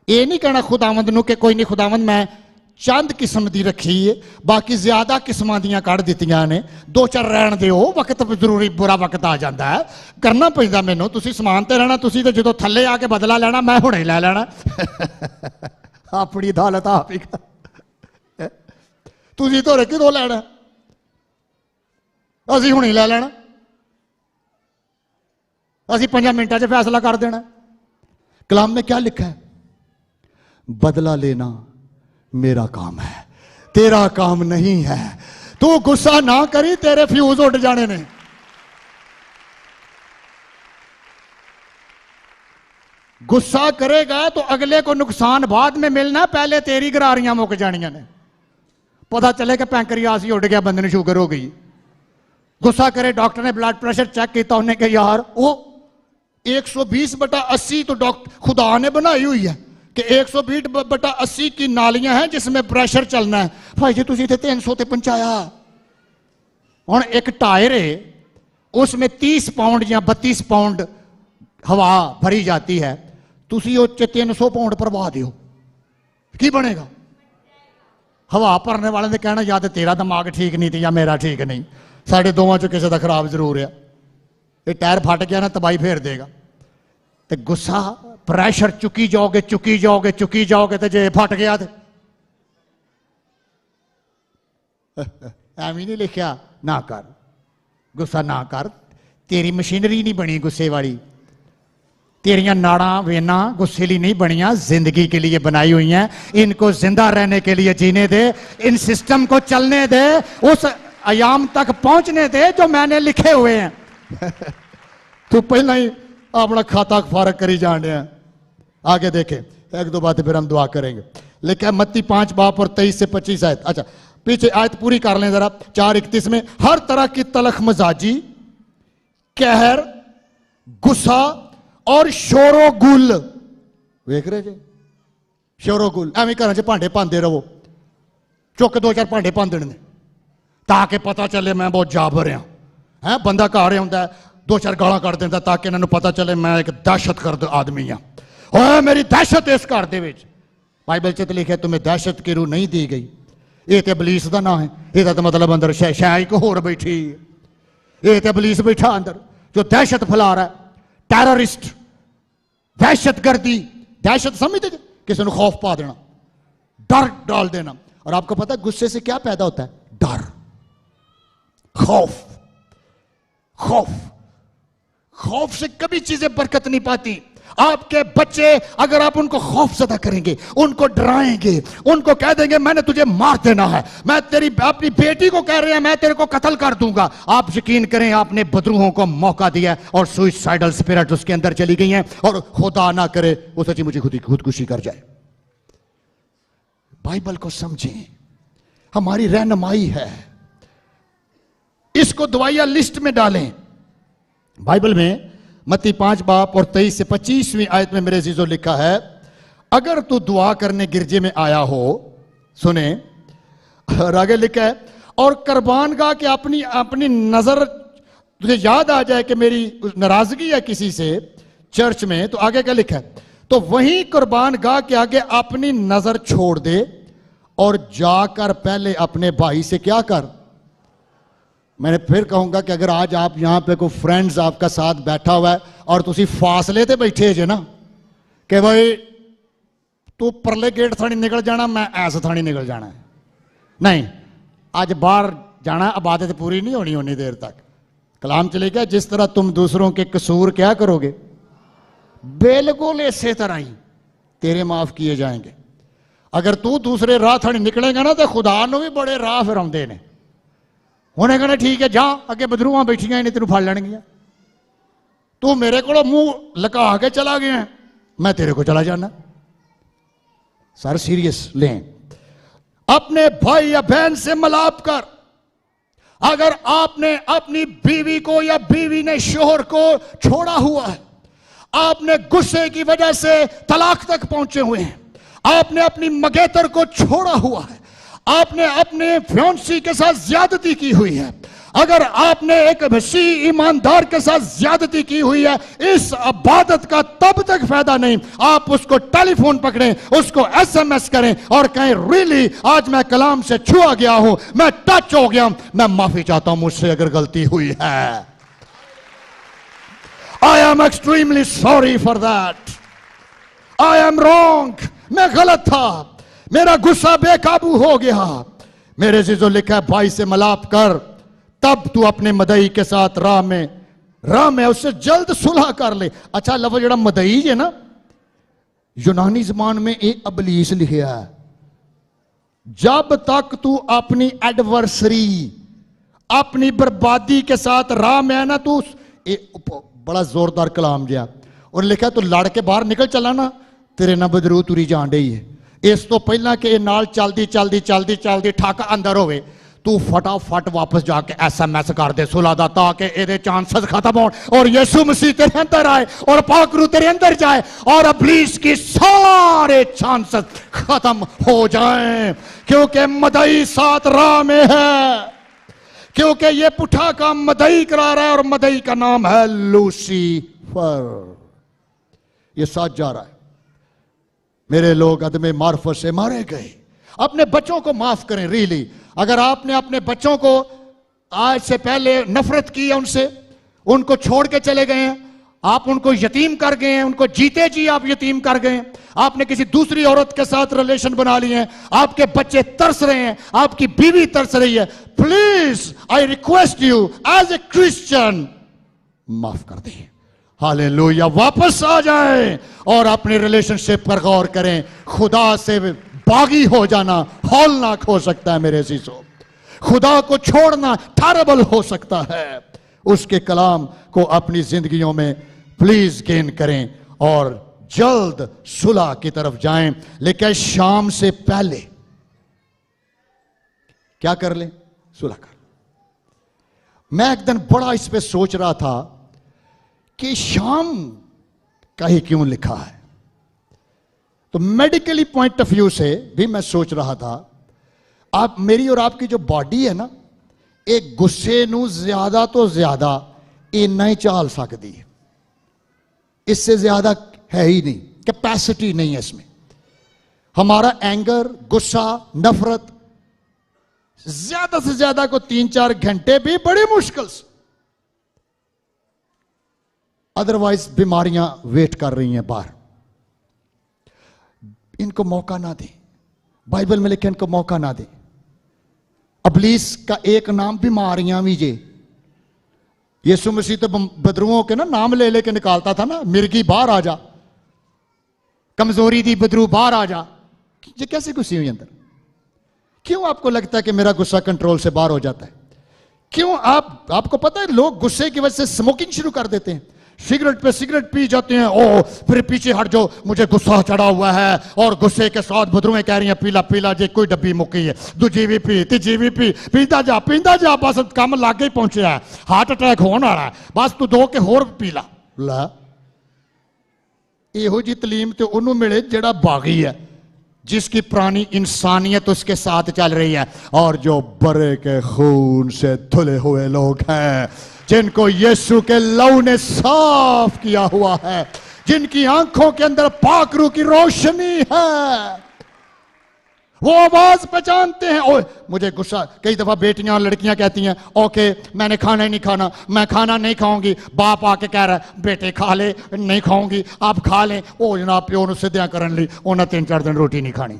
ये नहीं कहना खुदावंद नूं कि कोई नहीं खुदावंद मैं चंद किस्म की रखी है, बाकी ज्यादा किस्मां दियां कढ़ दित्तियां ने, 2-4 रहन दिओ, वक्त जरूरी बुरा वक्त आ जाता है, करना पैंदा मैनूं। तुसीं समान ते रहना, तुसीं ते जदों थल्ले आके बदला लेना, मैं हुणे लै लेना। अपनी अदालत आप ही कर, तुसीं तो कितों लैना, असीं हुणे लै लेना, असीं 5 मिनटां च फैसला कर देना। कलाम में क्या लिखा है? बदला लेना मेरा काम है, तेरा काम नहीं है। तू गुस्सा ना करी, तेरे फ्यूज उड़ जाने ने। गुस्सा करेगा तो अगले को नुकसान बाद में मिलना, पहले तेरी गरारियां मुक जानियां ने। पता चले कि पैंक्रियास ही उड़ गया, बंदे ने शुगर हो गई। गुस्सा करे, डॉक्टर ने ब्लड प्रेशर चेक किया, उन्हें कहा यार वो 120/80 तो डॉक्टर खुदा ने बनाई हुई है कि 120/80 की नालियां हैं जिसमें प्रेशर चलना है। भाई जी तुम इतने 300 ते पहुंचाया। हुण एक टायर है, उसमें 30 पाउंड या 32 पाउंड हवा भरी जाती है, तुसी उस 300 पाउंड भरवा दियो, की बनेगा? हवा भरने वाले ने कहना या तो तेरा दिमाग ठीक नहीं थी या मेरा ठीक नहीं, साढ़े दोवां चों किसी का खराब जरूर है। ये टायर फट गया ना, तबाही फेर देगा। तो गुस्सा प्रेशर चुकी जाओगे तो जे फट गया तो एवं नहीं लिखा ना कर, गुस्सा ना कर। तेरी मशीनरी नहीं बनी गुस्से वाली, तेरिया नाड़ा वेना गुस्से लिए नहीं बनिया, जिंदगी के लिए बनाई हुई हैं। इनको जिंदा रहने के लिए जीने दे, इन सिस्टम को चलने दे, उस आयाम तक पहुंचने दे जो मैंने लिखे हुए हैं। तू पहला ही अपना खाता फारग करी जान रहे हैं। आगे देखें, 1-2 बातें फिर हम दुआ करेंगे। लिखा है मत्ती 5 बाब और 23 से 25 आयत। अच्छा पीछे आयत पूरी कर लें जरा। 4:31 में हर तरह की तलख मजाजी, कहर, गुस्सा और शोरो गुल। वेख रहे जी, शोरो गुल एवं घर च भांडे भांदे रहो, चुक 2-4 भांडे भांदे ने ताकि पता चले मैं बहुत जाबर हाँ। बंदा घर आता है 2-4 गालां कढ़ देता ताकि इन्होंने पता चले मैं एक दहशतगर्द आदमी हाँ। और मेरी दहशत इस घर दे विच। बाइबल च लिखे तुम्हें दहशत की रूह नहीं दी गई। ये तो इबलीस का नाम है, यह तो मतलब अंदर शायद एक होर बैठी, ये तो इबलीस बैठा अंदर जो दहशत फैला रहा है। टेररिस्ट, दहशत गर्दी, दहशत समझते किसी को खौफ पा देना, डर डाल देना। और आपको पता है गुस्से से क्या पैदा होता है? डर, खौफ। खौफ, खौफ से कभी चीजें बरकत नहीं पाती। आपके बच्चे अगर आप उनको खौफ ज़दा करेंगे, उनको डराएंगे, उनको कह देंगे मैंने तुझे मार देना है, मैं तेरी अपनी बेटी को कह रहे हैं मैं तेरे को कत्ल कर दूंगा, आप यकीन करें आपने बदरूहों को मौका दिया और सुइसाइडल स्पिरिट उसके अंदर चली गई हैं। और खुदा ना करे वो सच्ची मुझे खुदकुशी कर जाए। बाइबल को समझें, हमारी रहनुमाई है, इसको दवाइयां लिस्ट में डालें। बाइबल में मत्ती 5 बाब और 23 से 25वीं आयत में मेरे अजीजों लिखा है, अगर तू दुआ करने गिरजे में आया हो, सुने और आगे लिखा है, और कुर्बान गाह के अपनी अपनी नजर तुझे याद आ जाए कि मेरी नाराजगी है किसी से चर्च में, तो आगे क्या लिखा है? तो वहीं कुर्बान गाह के आगे अपनी नजर छोड़ दे और जाकर पहले अपने भाई से क्या कर। मैंने फिर कहूंगा कि अगर आज आप यहां पे कोई फ्रेंड्स आपका साथ बैठा हुआ है और तुसी फासले ते बैठे जे ना कि भाई तू परले गेट थानी निकल जाना, मैं ऐस थानी निकल जाना है, नहीं, आज बाहर जाना, इबादत पूरी नहीं होनी उतनी देर तक। कलाम चले गया, जिस तरह तुम दूसरों के कसूर क्या करोगे, बिल्कुल इसी तरह ही तेरे माफ किए जाएंगे। अगर तू दूसरे राह थानी निकलेगा ना तो खुदा नूं भी बड़े राह फिर आउंदे ने, उन्हें कहना ठीक है जा, अगे बदरूआं बैठियां ने तेनों फड़ लैणगियां, तू मेरे को मुंह लका के चला गया, मैं तेरे को चला जाना। सर सीरियस लें, अपने भाई या बहन से मिलाप कर। अगर आपने अपनी बीवी को या बीवी ने शोहर को छोड़ा हुआ है, आपने गुस्से की वजह से तलाक तक पहुंचे हुए हैं, आपने अपनी मंगेतर को छोड़ा हुआ है, आपने अपने फियांसी के साथ ज्यादती की हुई है, अगर आपने एक मसीह ईमानदार के साथ ज्यादती की हुई है, इस इबादत का तब तक फायदा नहीं। आप उसको टेलीफोन पकड़ें, उसको एसएमएस करें और कहें रियली आज मैं कलाम से छुआ गया हूं, मैं टच हो गया, मैं माफी चाहता हूं मुझसे अगर गलती हुई है। I am extremely sorry for that, I am wrong, मैं गलत था, मेरा गुस्सा बेकाबू हो गया। मेरे जीजो लिखा है भाई से मिलाप कर, तब तू अपने मदई के साथ राह में उससे जल्द सुलह कर ले। अच्छा लफ्ज़ जड़ा मदई है ना, यूनानी ज़बान में एक अबलीस लिखा है। जब तक तू अपनी एडवर्सरी, अपनी बर्बादी के साथ राह में है ना, तू बड़ा जोरदार कलाम गया और लिखा तू लड़ के बाहर निकल चला ना, तेरे ना बदरू तुरी जान रही है। इस तो पहला कि नाल चलदी चलदी चलदी चलदी ठक अंदर होवे, तू फटाफट वापस जाके एसएमएस कर दे सुलह दा, ताकि ये चांसेस खत्म हो और यीशु मसीह तेरे अंदर आए और पाक रूह तेरे अंदर जाए और इब्लीस की सारे चांसेस खत्म हो जाएं, क्योंकि मदई साथ राह में है, क्योंकि ये पुठा काम मदई करा रहा है और मदई का नाम है लूसीफर। ये साथ जा रहा है। मेरे लोग अदमे मार्फत से मारे गए। अपने बच्चों को माफ करें। रियली अगर आपने अपने बच्चों को आज से पहले नफरत की है उनसे, उनको छोड़ के चले गए हैं, आप उनको यतीम कर गए हैं, उनको जीते जी आप यतीम कर गए हैं, आपने किसी दूसरी औरत के साथ रिलेशन बना लिए हैं, आपके बच्चे तरस रहे हैं, आपकी बीवी तरस रही है, please I request you as a Christian माफ कर दें। हालेलुया। वापस आ जाएं और अपने रिलेशनशिप पर गौर करें। खुदा से बागी हो जाना हौलनाक हो सकता है मेरे अजीजों, खुदा को छोड़ना टर्रिबल हो सकता है। उसके कलाम को अपनी जिंदगियों में प्लीज गेन करें और जल्द सुलह की तरफ जाएं, लेकिन शाम से पहले क्या कर लें, सुलह कर। मैं एक दिन बड़ा इस पे सोच रहा था कि शाम का ही क्यों लिखा है, तो मेडिकली पॉइंट ऑफ व्यू से भी मैं सोच रहा था, आप मेरी और आपकी जो बॉडी है ना, एक गुस्से नू ज्यादा तो ज्यादा इन्ना ही चाल सकती है, इससे ज्यादा है ही नहीं, कैपेसिटी नहीं है इसमें। हमारा एंगर, गुस्सा, नफरत ज्यादा से ज्यादा को 3-4 घंटे भी बड़ी मुश्किल से, अदरवाइज बीमारियां वेट कर रही हैं बाहर। इनको मौका ना दें, बाइबल में लिखे इनको मौका ना दें। इब्लीस का एक नाम बीमारियां भी जे, यीशु मसीह तो बदरुओं के ना नाम ले लेके निकालता था ना, मिर्गी बाहर आ जा, कमजोरी दी बदरू बाहर आ जा। ये कैसे गुस्से हुई अंदर? क्यों आपको लगता है कि मेरा गुस्सा कंट्रोल से बाहर हो जाता है? क्यों आपको पता है लोग गुस्से की वजह से स्मोकिंग शुरू कर देते हैं, सिगरेट पे सिगरेट पी जाते हैं, ओ फिर पीछे हट जाओ मुझे गुस्सा चढ़ा हुआ है, और गुस्से के साथ बदरुएं कह रही हैं पीला पीला जे कोई डब्बी मुक्की है, दूजी भी पी, तीजी भी पी, पींदा जा, बस काम लागे ही पहुंचा है, हार्ट अटैक होने वाला है, बस तू 2 के होर पी ला। इहो जी तलीम तो उन्हों मिले जेड़ा बागी है, जिसकी पुरानी इंसानियत उसके साथ चल रही है, और जो बरे के खून से धुले हुए लोग हैं, जिनको यीशु के लहू ने साफ किया हुआ है, जिनकी आंखों के अंदर पाक रूह की रोशनी है, वो आवाज पहचानते हैं। ओए मुझे गुस्सा, कई दफा बेटियां और लड़कियां कहती हैं ओके मैंने खाना ही नहीं खाना, मैं खाना नहीं खाऊंगी, बाप आके कह रहा है बेटे खा ले, नहीं खाऊंगी आप खा लें। ओ जनाब प्यो सिद्धियां करन ली, उन्हें 3-4 दिन रोटी नहीं खानी,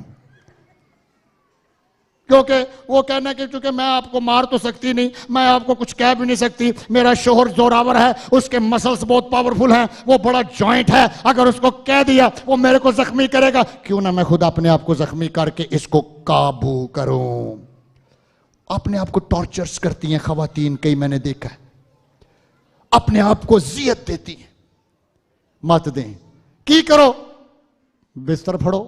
क्योंकि वो कहना कि चूंकि मैं आपको मार तो सकती नहीं, मैं आपको कुछ कह भी नहीं सकती, मेरा शोहर जोरावर है, उसके मसल्स बहुत पावरफुल हैं, वो बड़ा जॉइंट है, अगर उसको कह दिया वो मेरे को जख्मी करेगा, क्यों ना मैं खुद अपने आप को जख्मी करके इसको काबू करूं। अपने आप को टॉर्चर्स करती हैं खवातीन, कई मैंने देखा है, अपने आप को जियत देती हैं। मत दें, की करो, बिस्तर फड़ो,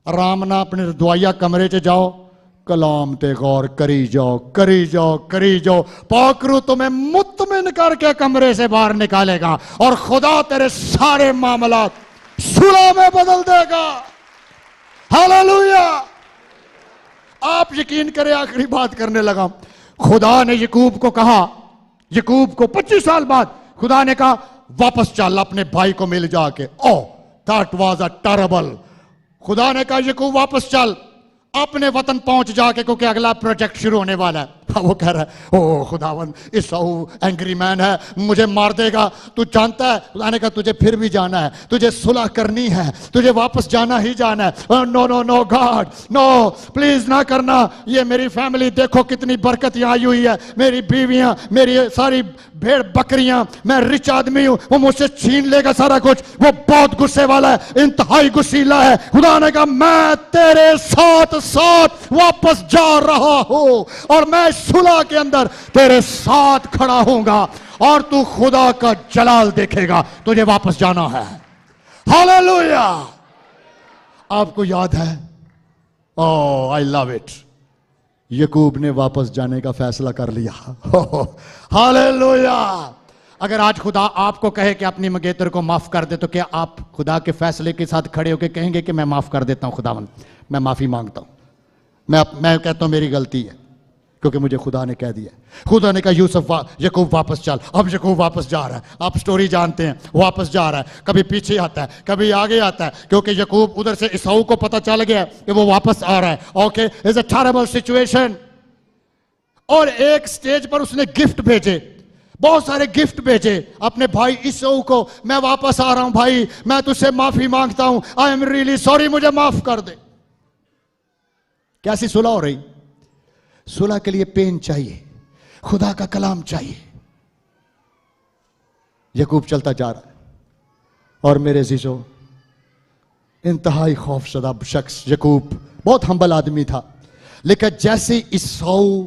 आराम ना अपने दुआया कमरे च जाओ, कलाम ते गौर करी जाओ, करी जाओ, करी जाओ। पाकरू तुम्हें मुतमिन करके कमरे से बाहर निकालेगा और खुदा तेरे सारे मामलात सुलह में बदल देगा। हालेलुया। आप यकीन करें, आखिरी बात करने लगा, खुदा ने यकूब को कहा, यकूब को 25 साल बाद खुदा ने कहा वापस चल अपने भाई को मिल जाके। ओ दैट वाज अ टेरेबल। खुदा ने कहा यकूब वापस चल अपने वतन पहुंच जाके, क्योंकि अगला प्रोजेक्ट शुरू होने वाला है। वो कह रहा है ओ खुदावन ईसाऊ एंग्री मैन है, मुझे मार देगा, तू जानता है। खुदा ने कहा तुझे फिर भी जाना है, तुझे सुलह करनी है, तुझे वापस जाना ही जाना है। No no no God no, please ना करना। ये मेरी फैमिली देखो कितनी बरकत यहाँ आई हुई है, मेरी बीवियां, मेरी सारी भेड़ बकरियां, मैं रिच आदमी हूं, वो मुझसे छीन लेगा सारा कुछ। वो बहुत गुस्से वाला है, इंतहाई गुस्सीला है। खुदा ने कहा मैं तेरे साथ साथ वापस जा रहा हूं और मैं सुलह के अंदर तेरे साथ खड़ा होऊंगा और तू खुदा का जलाल देखेगा, तुझे वापस जाना है। हालेलुया। आपको याद है, ओह आई लव इट, यकूब ने वापस जाने का फैसला कर लिया। हालेलुया। अगर आज खुदा आपको कहे कि अपनी मंगेतर को माफ कर दे, तो क्या आप खुदा के फैसले के साथ खड़े होकर कहेंगे कि मैं माफ कर देता हूं, खुदावन मैं माफी मांगता हूं, मैं कहता हूं मेरी गलती है, क्योंकि मुझे खुदा ने कह दिया। खुदा ने कहा यकूब वापस चल। अब यकूब वापस जा रहा है, आप स्टोरी जानते हैं, वापस जा रहा है, कभी पीछे आता है, कभी आगे आता है, क्योंकि यकूब उधर से ईसाऊ को पता चल गया कि वो वापस आ रहा है। Okay, it's a terrible situation. और एक स्टेज पर उसने गिफ्ट भेजे, बहुत सारे गिफ्ट भेजे अपने भाई ईसाऊ को। मैं वापस आ रहा हूं भाई, मैं तुझसे माफी मांगता हूं, आई एम रियली सॉरी, मुझे माफ कर दे। कैसी सुलह हो रही? सुलह के लिए पेन चाहिए, खुदा का कलाम चाहिए। यकूब चलता जा रहा है और मेरे अजीजों, इंतहाई खौफशदा शख्स यकूब, बहुत हम्बल आदमी था, लेकिन जैसे ईसाऊ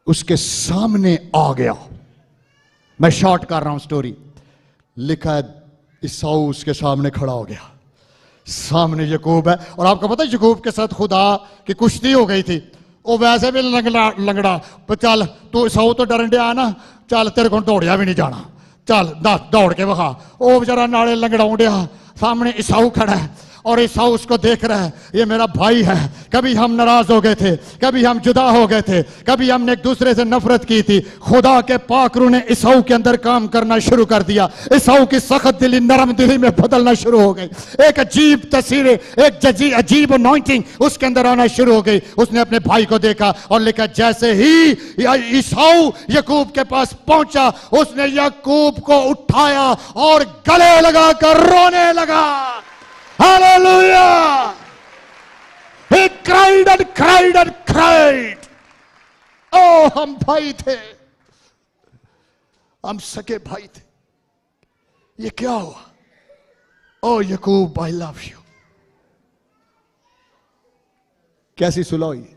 उसके सामने आ गया, मैं शॉर्ट कर रहा हूं स्टोरी, लिखा है ईसाऊ उसके सामने खड़ा हो गया, सामने यकूब है। और आपको पता है यकूब के साथ खुदा की कुश्ती हो गई थी, वो वैसे भी लंगड़ा, पर चल तू ईसाऊ तो डरन दिया ना, चल तेरे को दौड़िया भी नहीं जाना, चल दौड़ के वहा। वो बेचारा नाले लंगड़ा उड़िया, सामने ईसाऊ खड़ा है और ईसाऊ उसको देख रहा है, ये मेरा भाई है। कभी हम नाराज हो गए थे, कभी हम जुदा हो गए थे, कभी हमने एक दूसरे से नफरत की थी। खुदा के पाक रूह ने ईसाऊ के अंदर काम करना शुरू कर दिया, ईसाऊ की सख्त दिली नरम दिली में बदलना शुरू हो गई। एक अजीब तस्वीर, एक अजीब अनॉइंटिंग उसके अंदर आना शुरू हो गई। उसने अपने भाई को देखा और लिखा जैसे ही ईसाऊ यकूब के पास पहुंचा, उसने यकूब को उठाया और गले लगाकर रोने लगा। Hallelujah! He cried and cried and cried. Oh, हम भाई थे, हम सके भाई थे, ये क्या हुआ? Oh, यकूब, I love you. कैसी सुलह हुई?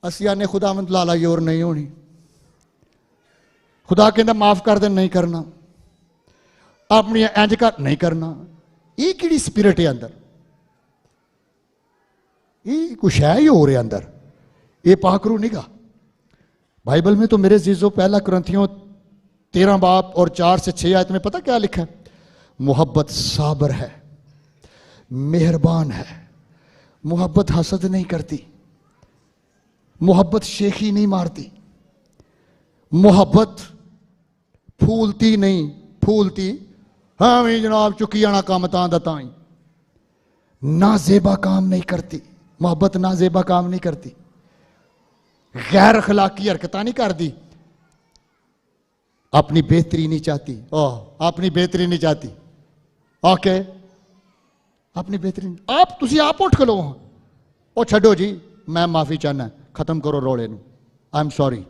असिया ने खुदावंद लाला ये और नहीं होनी, खुदा कहता माफ कर दे, नहीं करना, अपनी इंज कर नहीं करना। ये किहड़ी स्पिरिट है अंदर? ये कुछ है ही हो रहा अंदर, ये पाकरू निगा। बाइबल में तो मेरे जीजो पहला कुरिन्थियों 13 बाब और 4 से 6 आयत में पता क्या लिखा है? मोहब्बत साबर है, मेहरबान है, मोहब्बत हसद नहीं करती, मोहब्बत शेखी नहीं मारती, मोहब्बत फूलती नहीं, फूलती हाँ भी जनाब चुकी जाना काम तां दा तां ही। नाजेबा काम नहीं करती मोहब्बत, नाजेबा काम नहीं करती, गैर अखलाकी हरकतां नहीं करती, अपनी बेहतरी नहीं चाहती। अपनी बेहतरी नहीं चाहती। ओके अपनी बेहतरी आप तुसी आप उठ खलो, ओ छड्डो जी मैं माफी चाहना, खत्म करो रोले नूं, आई एम सॉरी।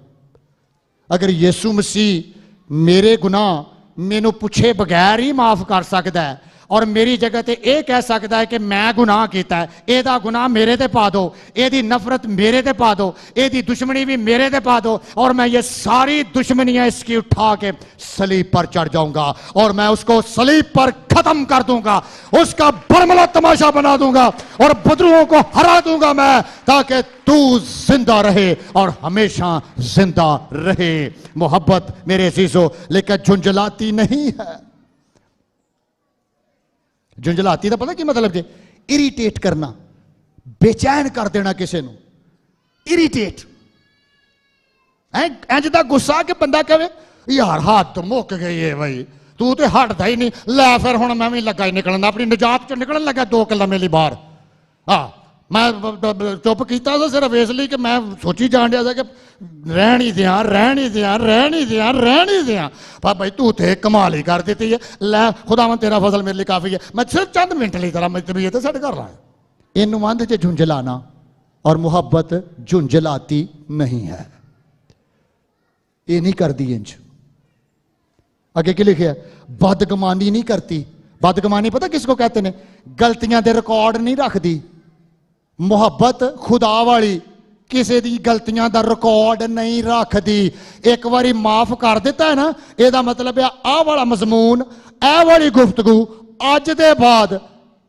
अगर यीशु मसीह मेरे गुनाह मैनू पुछे बगैर ही माफ कर सकता है और मेरी जगह ते यह कह सकता है कि मैं गुनाह किया है, एदा गुनाह मेरे ते पा दो, एदी नफरत मेरे ते पा दो, एदी दुश्मनी भी मेरे ते पा दो, और मैं ये सारी दुश्मनियां इसकी उठा के सलीब पर चढ़ जाऊंगा और मैं उसको सलीब पर खत्म कर दूंगा, उसका बरमला तमाशा बना दूंगा और बदरुओं को हरा दूंगा मैं, ताकि तू जिंदा रहे और हमेशा जिंदा रहे। मोहब्बत मेरे अजीजों लेकर झुंझलाती नहीं है। झुंझलाती का पता की मतलब जी? इरिटेट करना, बेचैन कर देना किसी को, इरिटेट इंज दा गुस्सा कि बंदा कहे यार हाथ तो मुक गई है भाई, तू तो हटता ही नहीं, लै फिर हुण मैं भी लगा ही निकलना, अपनी निजात चो निकलन लगा 2 किला मेरी बाहर। हाँ मैं चुप किया तो सिर्फ इसलिए कि मैं सोची जान दिया कि रहन ही दियां, रहन ही दियां, रहन ही दियां, रहन ही दियां। पर भाई तू तो कमाल ही कर देती है, लै खुदावन तेरा फजल मेरे लिए काफी है, मैं सिर्फ चंद मिनट लिए तेरा मैं तबीयत सेट कर रहा है। इन आंध च झुंझलाना, और मुहब्बत झुंझलाती नहीं है, ये नहीं करती इंज। आगे क्या लिखे? बदगमानी नहीं करती। बदगमानी पता किसको कहते हैं? गलतियां दे रिकॉर्ड नहीं रखती। मुहब्बत खुदा वाली किसी दी गलतियां दा रिकॉर्ड नहीं रखती। एक बारी माफ कर दिता है ना, यदा मतलब है आ वाला मजमून, ए वाली गुफ्तगू अज दे बाद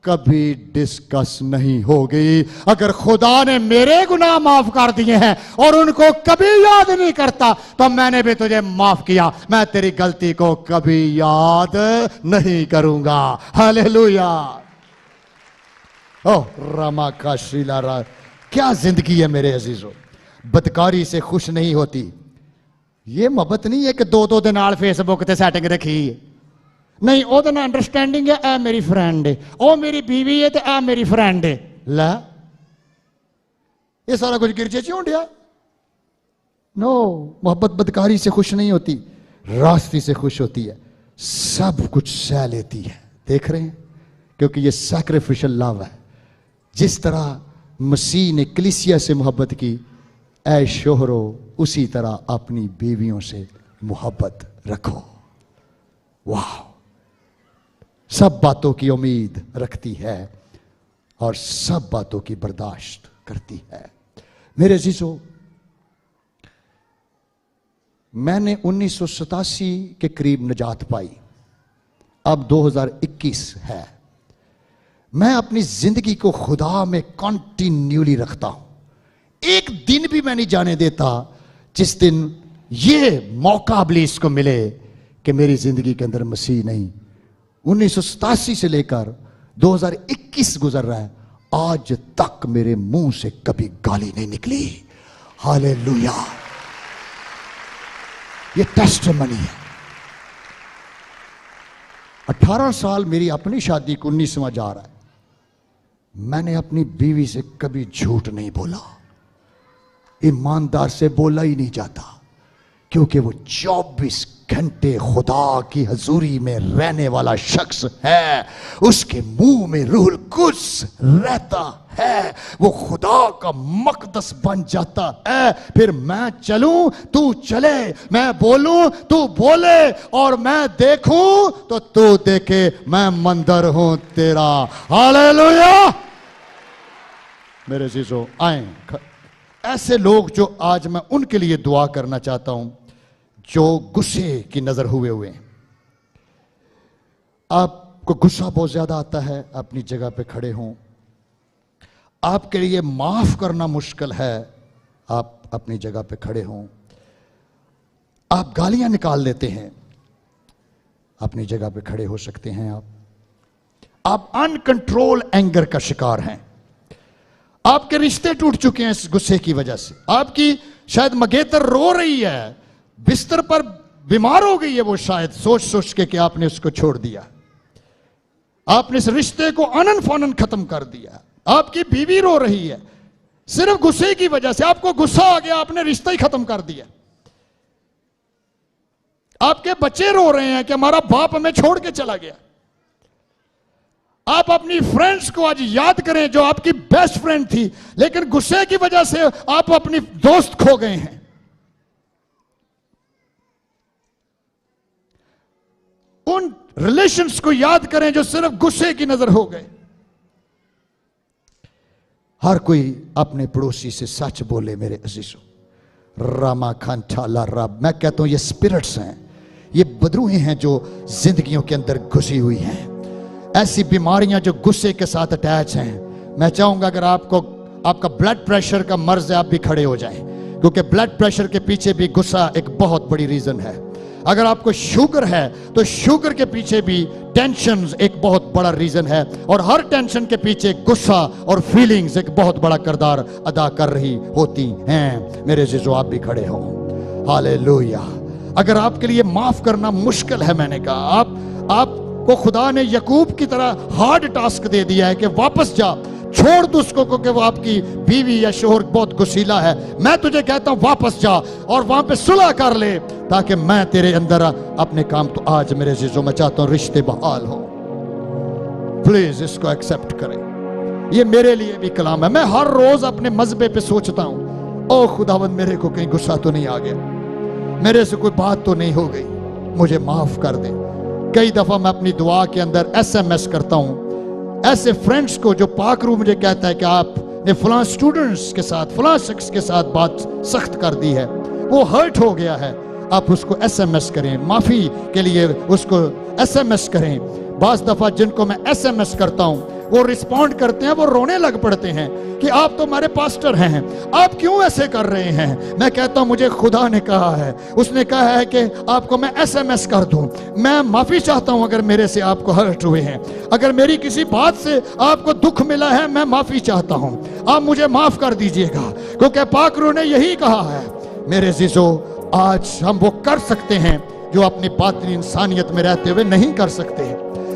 कभी डिस्कस नहीं होगी। अगर खुदा ने मेरे गुनाह माफ कर दिए हैं और उनको कभी याद नहीं करता, तो मैंने भी तुझे माफ किया, मैं तेरी गलती को कभी याद नहीं करूंगा। हालेलुया। ओह रामा का शीला, क्या जिंदगी है मेरे अजीजों। बदकारी से खुश नहीं होती। ये मोहब्बत नहीं है कि 2-2 दिन नाल फेसबुक ते सेटिंग रखी है, नहीं वो तो ना अंडरस्टैंडिंग है, ए मेरी फ्रेंड है, ओ मेरी बीवी है तो ए मेरी फ्रेंड है। ला ये सारा कुछ गिरजे च होंडिया। नो, मोहब्बत बदकारी से खुश नहीं होती, रास्ते से खुश होती है, सब कुछ सह लेती है। देख रहे हैं, क्योंकि ये सैक्रिफिशियल लव है। जिस तरह मसीह ने कलीसिया से मोहब्बत की, ऐ शोहरो उसी तरह अपनी बीवियों से मोहब्बत रखो। वाह, सब बातों की उम्मीद रखती है और सब बातों की बर्दाश्त करती है। मेरे अजीजों, मैंने 1987 के करीब निजात पाई, अब 2021 है। मैं अपनी जिंदगी को खुदा में कॉन्टिन्यूली रखता हूं। एक दिन भी मैं नहीं जाने देता जिस दिन ये मौका इब्लीस को मिले कि मेरी जिंदगी के अंदर मसीह नहीं। 1987 से लेकर 2021 गुजर रहा है, आज तक मेरे मुंह से कभी गाली नहीं निकली। हालेलुया, ये टेस्टिमनी है। 18 साल मेरी अपनी शादी को 19वां जा रहा है, मैंने अपनी बीवी से कभी झूठ नहीं बोला, ईमानदार से बोला ही नहीं जाता, क्योंकि वो 24 घंटे खुदा की हजूरी में रहने वाला शख्स है। उसके मुंह में रूहुल कुद्स रहता है, वो खुदा का मकदस बन जाता है। फिर मैं चलूं तू चले, मैं बोलूं तू बोले, और मैं देखूं तो तू देखे, मैं मंदिर हूं तेरा। हालेलुया। मेरे अजीजों, आए ऐसे लोग जो आज मैं उनके लिए दुआ करना चाहता हूं, जो गुस्से की नजर हुए हैं। आपको गुस्सा बहुत ज्यादा आता है, अपनी जगह पे खड़े हों। आपके लिए माफ करना मुश्किल है, आप अपनी जगह पे खड़े हों। आप गालियां निकाल लेते हैं, अपनी जगह पे खड़े हो सकते हैं। आप अनकंट्रोल एंगर का शिकार हैं। आपके रिश्ते टूट चुके हैं इस गुस्से की वजह से। आपकी शायद मंगेतर रो रही है, बिस्तर पर बीमार हो गई है वो शायद सोच सोच के कि आपने उसको छोड़ दिया, आपने इस रिश्ते को अनन फनन खत्म कर दिया। आपकी बीवी रो रही है सिर्फ गुस्से की वजह से, आपको गुस्सा आ गया, आपने रिश्ता ही खत्म कर दिया। आपके बच्चे रो रहे हैं कि हमारा बाप हमें छोड़ के चला गया। आप अपनी फ्रेंड्स को आज याद करें जो आपकी बेस्ट फ्रेंड थी, लेकिन गुस्से की वजह से आप अपनी दोस्त खो गए हैं। उन रिलेशंस को याद करें जो सिर्फ गुस्से की नजर हो गए। हर कोई अपने पड़ोसी से सच बोले मेरे अजीजों। रामा खान ठाला रब, मैं कहता हूं ये स्पिरिट्स हैं, ये बदरूहें हैं जो जिंदगियों के अंदर घुसी हुई हैं। ऐसी बीमारियां जो गुस्से के साथ अटैच हैं। मैं चाहूंगा अगर आपको आपका ब्लड प्रेशर का मर्ज है, आप भी खड़े हो जाएं, क्योंकि ब्लड प्रेशर के पीछे भी गुस्सा एक बहुत बड़ी रीजन है। अगर आपको शुगर है तो शुगर के पीछे भी टेंशन एक बहुत बड़ा रीजन है, और हर टेंशन के पीछे गुस्सा और फीलिंग्स एक बहुत बड़ा किरदार अदा कर रही होती हैं। मेरे जीजो आप भी खड़े हो। हालेलुया। अगर आपके लिए माफ करना मुश्किल है, मैंने कहा आपको खुदा ने यकूब की तरह हार्ड टास्क दे दिया है कि वापस जा, छोड़ दो उसको, क्योंकि वो आपकी बीवी या शोहर बहुत गुस्सीला है। मैं तुझे कहता हूं वापस जा और वहां पे सुलह कर ले, ताकि मैं तेरे अंदर अपने काम। तो आज मेरे जीजों मैं चाहता हूं रिश्ते बहाल हो। प्लीज इसको एक्सेप्ट करें, ये मेरे लिए भी कलाम है। मैं हर रोज अपने मजबे पे सोचता हूं, ओ खुदावंद मेरे को कहीं गुस्सा तो नहीं आ गया, मेरे से कोई बात तो नहीं हो गई, मुझे माफ कर दे। कई दफा मैं अपनी दुआ के अंदर SMS करता हूं ऐसे फ्रेंड्स को जो पाक रू मुझे कहता है कि आपने फलां स्टूडेंट्स के साथ, फलां शख्स के साथ बात सख्त कर दी है, वो हर्ट हो गया है, आप उसको SMS करें, माफी के लिए उसको SMS करें। बास दफा जिनको मैं SMS करता हूं वो रिस्पॉन्ड करते हैं, वो रोने लग पड़ते हैं कि आप तो हमारे पास्टर हैं, आप क्यों ऐसे कर रहे हैं। मैं कहता हूं मुझे खुदा ने कहा है, उसने कहा है कि आपको मैं SMS कर दूं। मैं माफी चाहता हूं अगर मेरे से आपको हर्ट हुए हैं, अगर मेरी किसी बात से आपको दुख मिला है, मैं माफी चाहता हूं, आप मुझे माफ कर दीजिएगा, क्योंकि पाकरू ने यही कहा है। मेरे जीजो आज हम वो कर सकते हैं जो अपनी बातनी इंसानियत में रहते हुए नहीं कर सकते।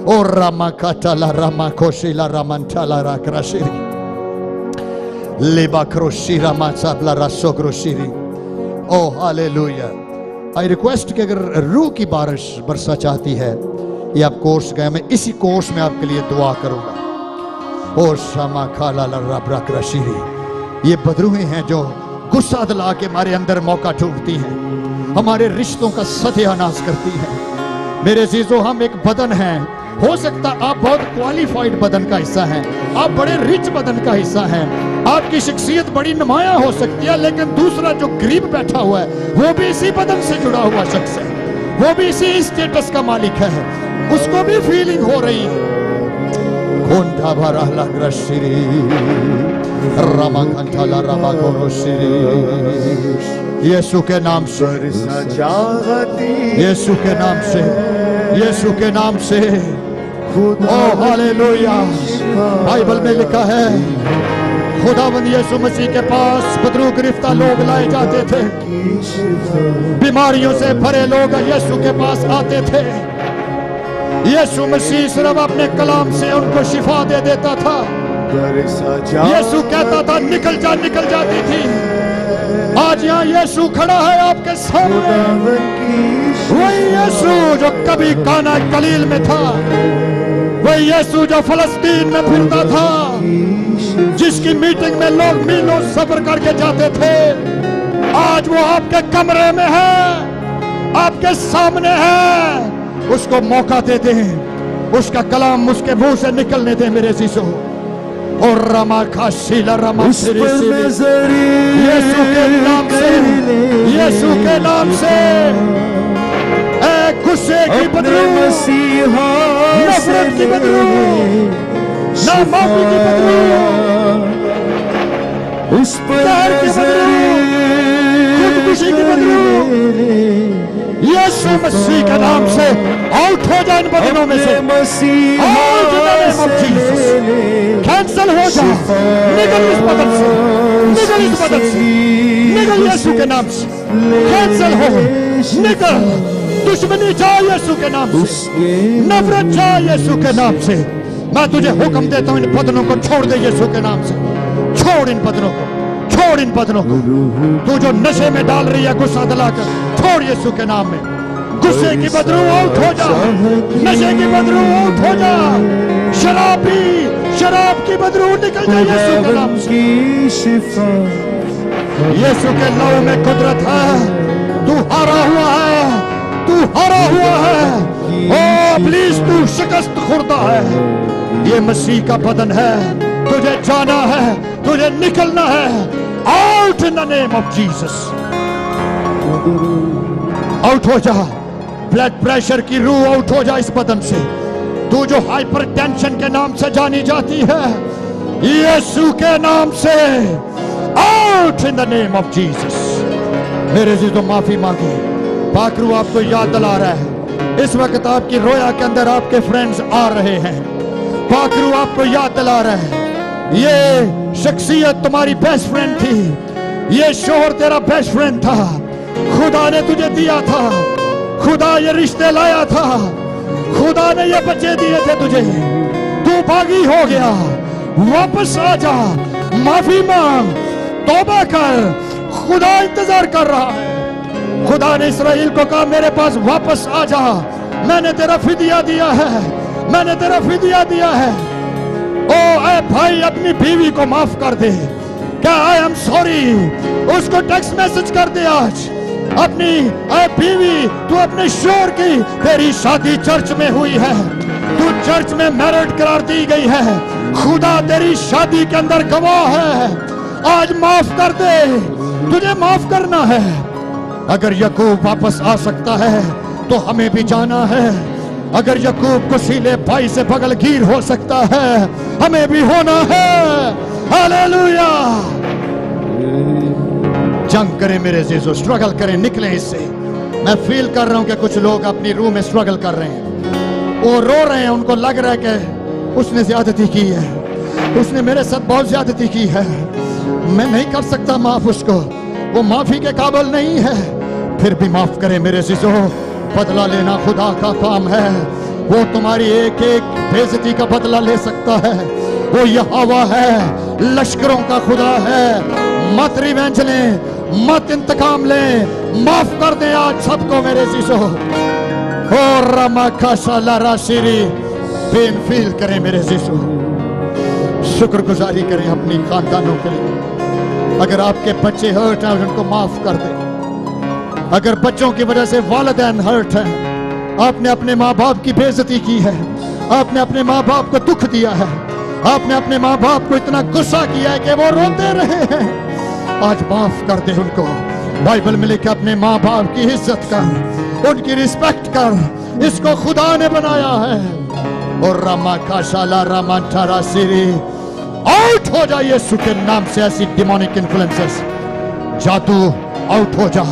ओ रामा काटाला रामा कोशिला रामंटाला राक्रशिरी लेबा क्रोशी रामा साबला रासो क्रोशिरी। Oh hallelujah. आई रिक्वेस्ट कि अगर रूह की बारिश बरसा चाहती है, ये आप कोर्स गए, मैं इसी कोर्स में आपके लिए दुआ करूंगा। ओ शामा खाला लर्रा क्रोशिरी। ये बदरूहें हैं जो गुस्सा दिला के हमारे अंदर मौका ढूंढती हैं, हमारे रिश्तों का सत्यानाश करती हैं। मेरे जीजो हम एक बदन हैं, हो सकता आप बहुत क्वालिफाइड बदन का हिस्सा हैं, आप बड़े रिच बदन का हिस्सा हैं, आपकी शख्सियत बड़ी नुमाया हो सकती है, लेकिन दूसरा जो गरीब बैठा हुआ है वो भी इसी बदन से जुड़ा हुआ शख्स है, वो भी इसी स्टेटस का मालिक है, उसको भी फीलिंग हो रही है। यीशु के नाम से, यीशु के नाम से, यीशु के नाम से। ओ हालेलुया। बाइबल में लिखा है खुदावंद यीशु मसीह के पास बदरू गिरफ्ता लोग लाए जाते थे, बीमारियों से भरे लोग यीशु के पास आते थे। यीशु मसीह सिर्फ अपने कलाम से उनको शिफा दे देता था। यीशु कहता था निकल जा, निकल जाती थी। आज यहाँ यीशु खड़ा है आपके सामने, वही यीशु जो कभी काना गलील में था, वही यीशु जो फलस्तीन में फिरता था, जिसकी मीटिंग में लोग मीलों सफर करके जाते थे। आज वो आपके कमरे में है, आपके सामने है। उसको मौका दे दें, उसका कलाम उसके मुंह से निकलने दें मेरे जीसो। और रमा खाशीला रमा यीशु के नाम से, यीशु के नाम से गुस्से की बदलू, नफरत की बदलू, नामाफी की बदलू, उस पर की बदलू, खुदकुशी की बदलू, यीशु मसीह के नाम से आउट हो जाए इन बदनों में से, out in the name of Jesus. Cancel हो जा, निकल इस बदन से, निकल इस बदन से, निकल यीशु के नाम से, कैंसल हो, निकल। दुश्मनी जा यीशु के नाम से, नफरत जा यीशु के नाम से। मैं तुझे हुक्म देता हूं, इन बदनों को छोड़ दे यीशु के नाम से। छोड़ इन बदनों को, छोड़ इन बदनों को। तू जो नशे में डाल रही है गुस्सा दिलाकर, छोड़ यीशु के नाम में। गुस्से की बदबू आउट हो जा, नशे की बदबू आउट हो जा, शराब की बदबू निकल जाए यीशु के नाम से। यीशु के लहू में कुदरत है। तू हारा हुआ है, तू हारा हुआ है। ओ प्लीज, तू शिकस्त खुर्दा है। ये मसीह का बदन है, तुझे जाना है, तुझे निकलना है। Out in the name of Jesus, out हो जा। ब्लड प्रेशर की रूह आउट हो जा इस बदन से। तू जो हाइपरटेंशन के नाम से जानी जाती है, यीशु के नाम से out in the name of Jesus. मेरे जी तो माफी मांगे। पाकरू आपको याद दिला रहा है, इस वक्त आपकी रोया के अंदर आपके फ्रेंड्स आ रहे हैं। पाकरू आपको याद दिला रहा है, ये शख्सियत तुम्हारी बेस्ट फ्रेंड थी, ये शोहर तेरा बेस्ट फ्रेंड था। खुदा ने तुझे दिया था, खुदा ये रिश्ते लाया था, खुदा ने ये बच्चे दिए थे तुझे। तू बागी हो गया, वापस आ जा, माफी मांग, तौबा कर। खुदा इंतजार कर रहा है। खुदा ने इस्राएल को कहा, मेरे पास वापस आ जा, मैंने तेरा फिदिया दिया है, मैंने तेरा फिदिया दिया है। ओ ऐ भाई, अपनी बीवी को माफ कर दे, क्या आई एम सॉरी, उसको टेक्स्ट मैसेज कर दे आज। अपनी ऐ बीवी, तू अपने शोहर की, तेरी शादी चर्च में हुई है, तू चर्च में मैरिड करार दी गई है। खुदा तेरी शादी के अंदर गवाह है। आज माफ कर दे, तुझे माफ करना है। अगर याकूब वापस आ सकता है तो हमें भी जाना है। अगर याकूब कुशीले भाई से बगलगीर हो सकता है, हमें भी होना है। हालेलुया। जंग करें मेरे जीजो, स्ट्रगल करें, निकलें इससे। मैं फील कर रहा हूं कि कुछ लोग अपनी रूह में स्ट्रगल कर रहे हैं, वो रो रहे हैं, उनको लग रहा है कि उसने ज्यादती की है, उसने मेरे साथ बहुत ज्यादती की है, मैं नहीं कर सकता माफ उसको, वो माफी के काबिल नहीं है। फिर भी माफ करें मेरे जीजो, बदला लेना खुदा का काम है। वो तुम्हारी एक एक बेइज्जती का बदला ले सकता है। वो यहोवा है, लश्करों का खुदा है। मत रिवेंज लें, मत इंतकाम लें, माफ कर दें आज सबको मेरे जीजो। और रमाकाशाला राशिरी पेन फील करें मेरे जीजो। शुक्रगुजारी करें अपनी खानदानों के लिए। अगर आपके बच्चे हर्ट हैं, उनको माफ कर दें। अगर बच्चों की वजह से वालिदैन हर्ट हैं, आपने अपने माँ बाप की बेइज्जती की है, आपने अपने माँ बाप को दुख दिया है, आपने अपने माँ बाप को इतना गुस्सा किया है कि वो रोते रहे हैं, आज माफ कर दे उनको। बाइबल में लिखा, अपने माँ बाप की इज्जत कर, उनकी रिस्पेक्ट कर, इसको खुदा ने बनाया है। और रमा काशाला रामांठारा सिरी, आउट हो जा यीशु के नाम से ऐसी डिमोनिक इन्फ्लुएंसेस। जादू आउट हो जा,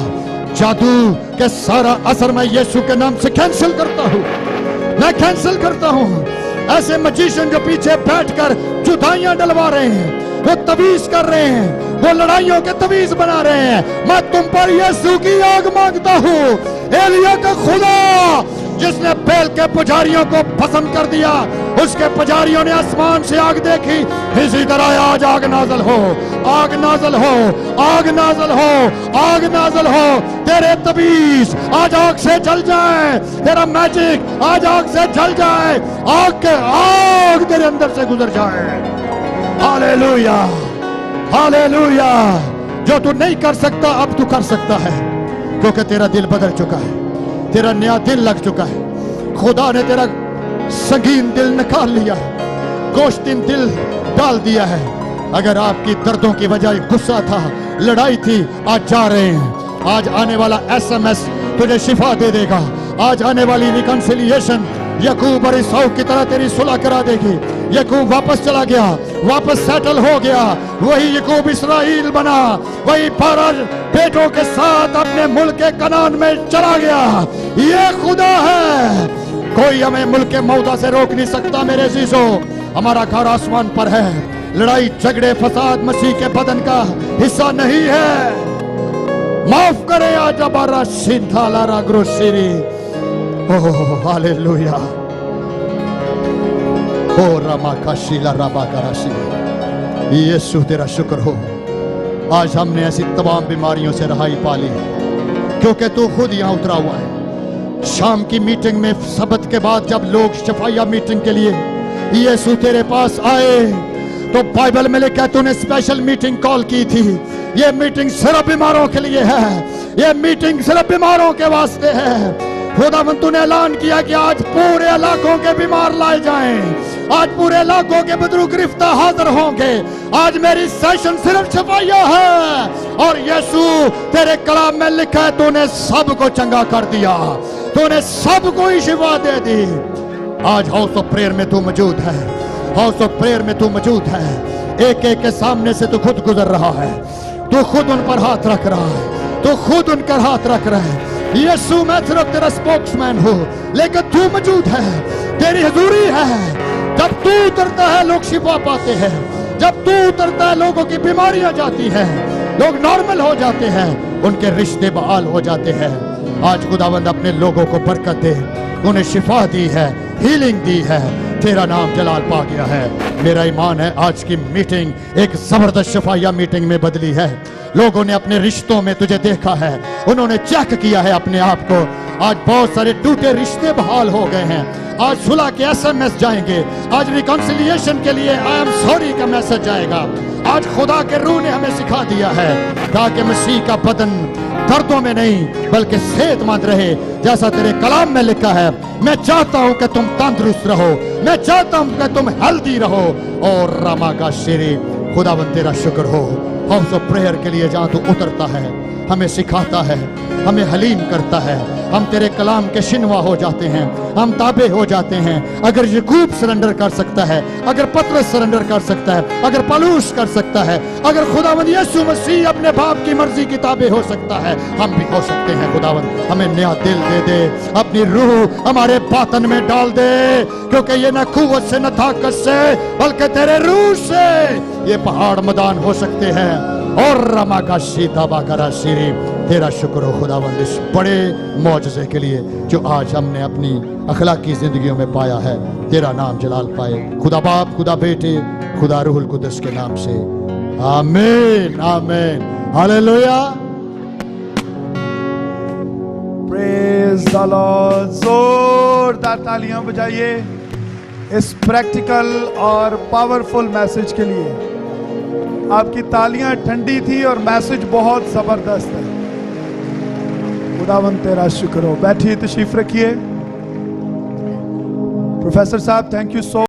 जादू के सारा असर मैं यीशु के नाम से कैंसिल करता हूं, मैं कैंसिल करता हूं। ऐसे मजीशियन जो पीछे बैठकर जुदाइयां डलवा रहे हैं, वो तवीज कर रहे हैं, वो लड़ाइयों के तवीज बना रहे हैं, मैं तुम पर यीशु की आग मांगता हूं। एलिया का खुदा जिसने बैल के पुजारियों को भस्म कर दिया, उसके पुजारियों ने आसमान से आग देखी, इसी तरह आज आग नाजल हो, आग नाजल हो, आग नाजल हो, आग नाजल हो। तेरे तबीज आज आग से जल जाए, तेरा मैजिक आज आग से जल जाए, आग तेरे अंदर से गुजर जाए। Hallelujah, hallelujah. जो तू नहीं कर सकता अब तू कर सकता है, क्योंकि तेरा दिल बदल चुका है, तेरा नया दिल लग चुका है। खुदा ने तेरा संगीन दिल निकाल लिया है, गोश्तिन दिल डाल दिया है। अगर आपकी दर्दों की वजह गुस्सा था, लड़ाई थी, आज जा रहे हैं। आज आने वाला SMS तुझे शिफा दे देगा। आज आने वाली रिकंसिलिएशन याकूब और ईसाऊ की तरह तेरी सुलह करा देगी। याकूब वापस चला गया, वापस सेटल हो गया, वही याकूब इस्राएल बना, वही 12 बेटों के साथ अपने मुल्क के कनान में चला गया। ये खुदा है, कोई हमें मुल्क के मौदा से रोक नहीं सकता मेरे जीजो। हमारा घर आसमान पर है। लड़ाई झगड़े फसाद मसीह के बदन का हिस्सा नहीं है। माफ करे आज हमारा सिंथालारा ग्रोसरी। Oh hallelujah. ओ रमा काशीला रबा कराशी। यीशु तेरा शुक्र हो, आज हमने ऐसी तमाम बीमारियों से रहाई पा ली क्योंकि तू खुद यहाँ उतरा हुआ है। शाम की मीटिंग में सबत के बाद जब लोग शफाया मीटिंग के लिए यीशु तेरे पास आए तो बाइबल में लिखा तूने स्पेशल मीटिंग कॉल की थी। ये मीटिंग सिर्फ बीमारों के लिए है, ये मीटिंग सिर्फ बीमारों के वास्ते है। खुदावंद तूने ऐलान किया कि आज पूरे इलाकों के बीमार लाए जाएं, आज पूरे इलाकों के बुजुर्ग गिरफ्तार हाजिर होंगे। आज मेरी सेशन सिर्फ छपाइया है और यीशु तेरे कलाम में लिखा है तूने सबको चंगा कर दिया, तूने सबको ही शिफा दे दी। आज हाउस ऑफ प्रेयर में तू मौजूद है, हाउस ऑफ प्रेयर में तू मौजूद है। एक एक के सामने से तू खुद गुजर रहा है, तू खुद उन पर हाथ रख रहा है, तू खुद उन पर हाथ रख रहा है। यीशु मैं सिर्फ तेरा स्पोक्समैन हूँ लेकिन तू मौजूद है, तेरी हजूरी है। जब तू उतरता है लोग शिफा पाते हैं, जब तू उतरता है लोगों की बीमारियां जाती हैं, लोग नॉर्मल हो जाते हैं, उनके रिश्ते बहाल हो जाते हैं। आज खुदावंद अपने लोगों को बरकत दे, उन्हें शिफा दी है, हीलिंग दी है, तेरा नाम जलाल पा गया है। मेरा ईमान है आज की मीटिंग एक जबरदस्त शफाया मीटिंग में बदली है। लोगों ने अपने रिश्तों में तुझे देखा है, उन्होंने चेक किया है अपने आप को। आज बहुत सारे टूटे रिश्ते बहाल हो गए हैं। आज सुलह के SMS जाएंगे, आज रिकॉन्सिलिएशन के लिए आई एम सॉरी का मैसेज जाएगा। आज खुदा के रूह ने हमें सिखा दिया है ताकि मसीह का बदन दर्दों में नहीं बल्कि सेहतमंद रहे, जैसा तेरे कलाम में लिखा है। मैं चाहता हूं कि तुम तंदुरुस्त रहो, मैं चाहता हूं कि तुम हेल्दी रहो। और रमा का शेरी खुदावंद तेरा शुक्र हो। हाउस ऑफ प्रेयर के लिए जहां तू उतरता है, हमें सिखाता है, हमें हलीम करता है, हम तेरे कलाम के शिनवा हो जाते हैं, हम ताबे हो जाते हैं। अगर यकूब सरेंडर कर सकता है, अगर पतरस सरेंडर कर सकता है, अगर पलूस कर सकता है, अगर खुदावंद यीशु मसीह अपने बाप की मर्जी की ताबे हो सकता है, हम भी हो सकते हैं। खुदावंद हमें नया दिल दे दे, अपनी रूह हमारे बातन में डाल दे, क्योंकि ये न कुव्वत से न ताकत से बल्कि तेरे रूह से ये पहाड़ मैदान हो सकते हैं। और रमा का शीता बाकरा शीरी तेरा शुक्र हो खुदावंद इस बड़े मौजज़े के लिए जो आज हमने अपनी अखलाकी जिंदगियों में पाया है। तेरा नाम जलाल पाए, खुदा बाप, खुदा बेटे, खुदा रूहुल कुद्दस के नाम से आमीन आमीन हालेलुया। Praise the Lord. जोरदार तालियां बजाइए इस प्रैक्टिकल और पावरफुल मैसेज के लिए। आपकी तालियां ठंडी थी और मैसेज बहुत जबरदस्त है। खुदावंद तेरा शुक्र हो। बैठिए, तशरीफ रखिए। प्रोफेसर साहब, थैंक यू सो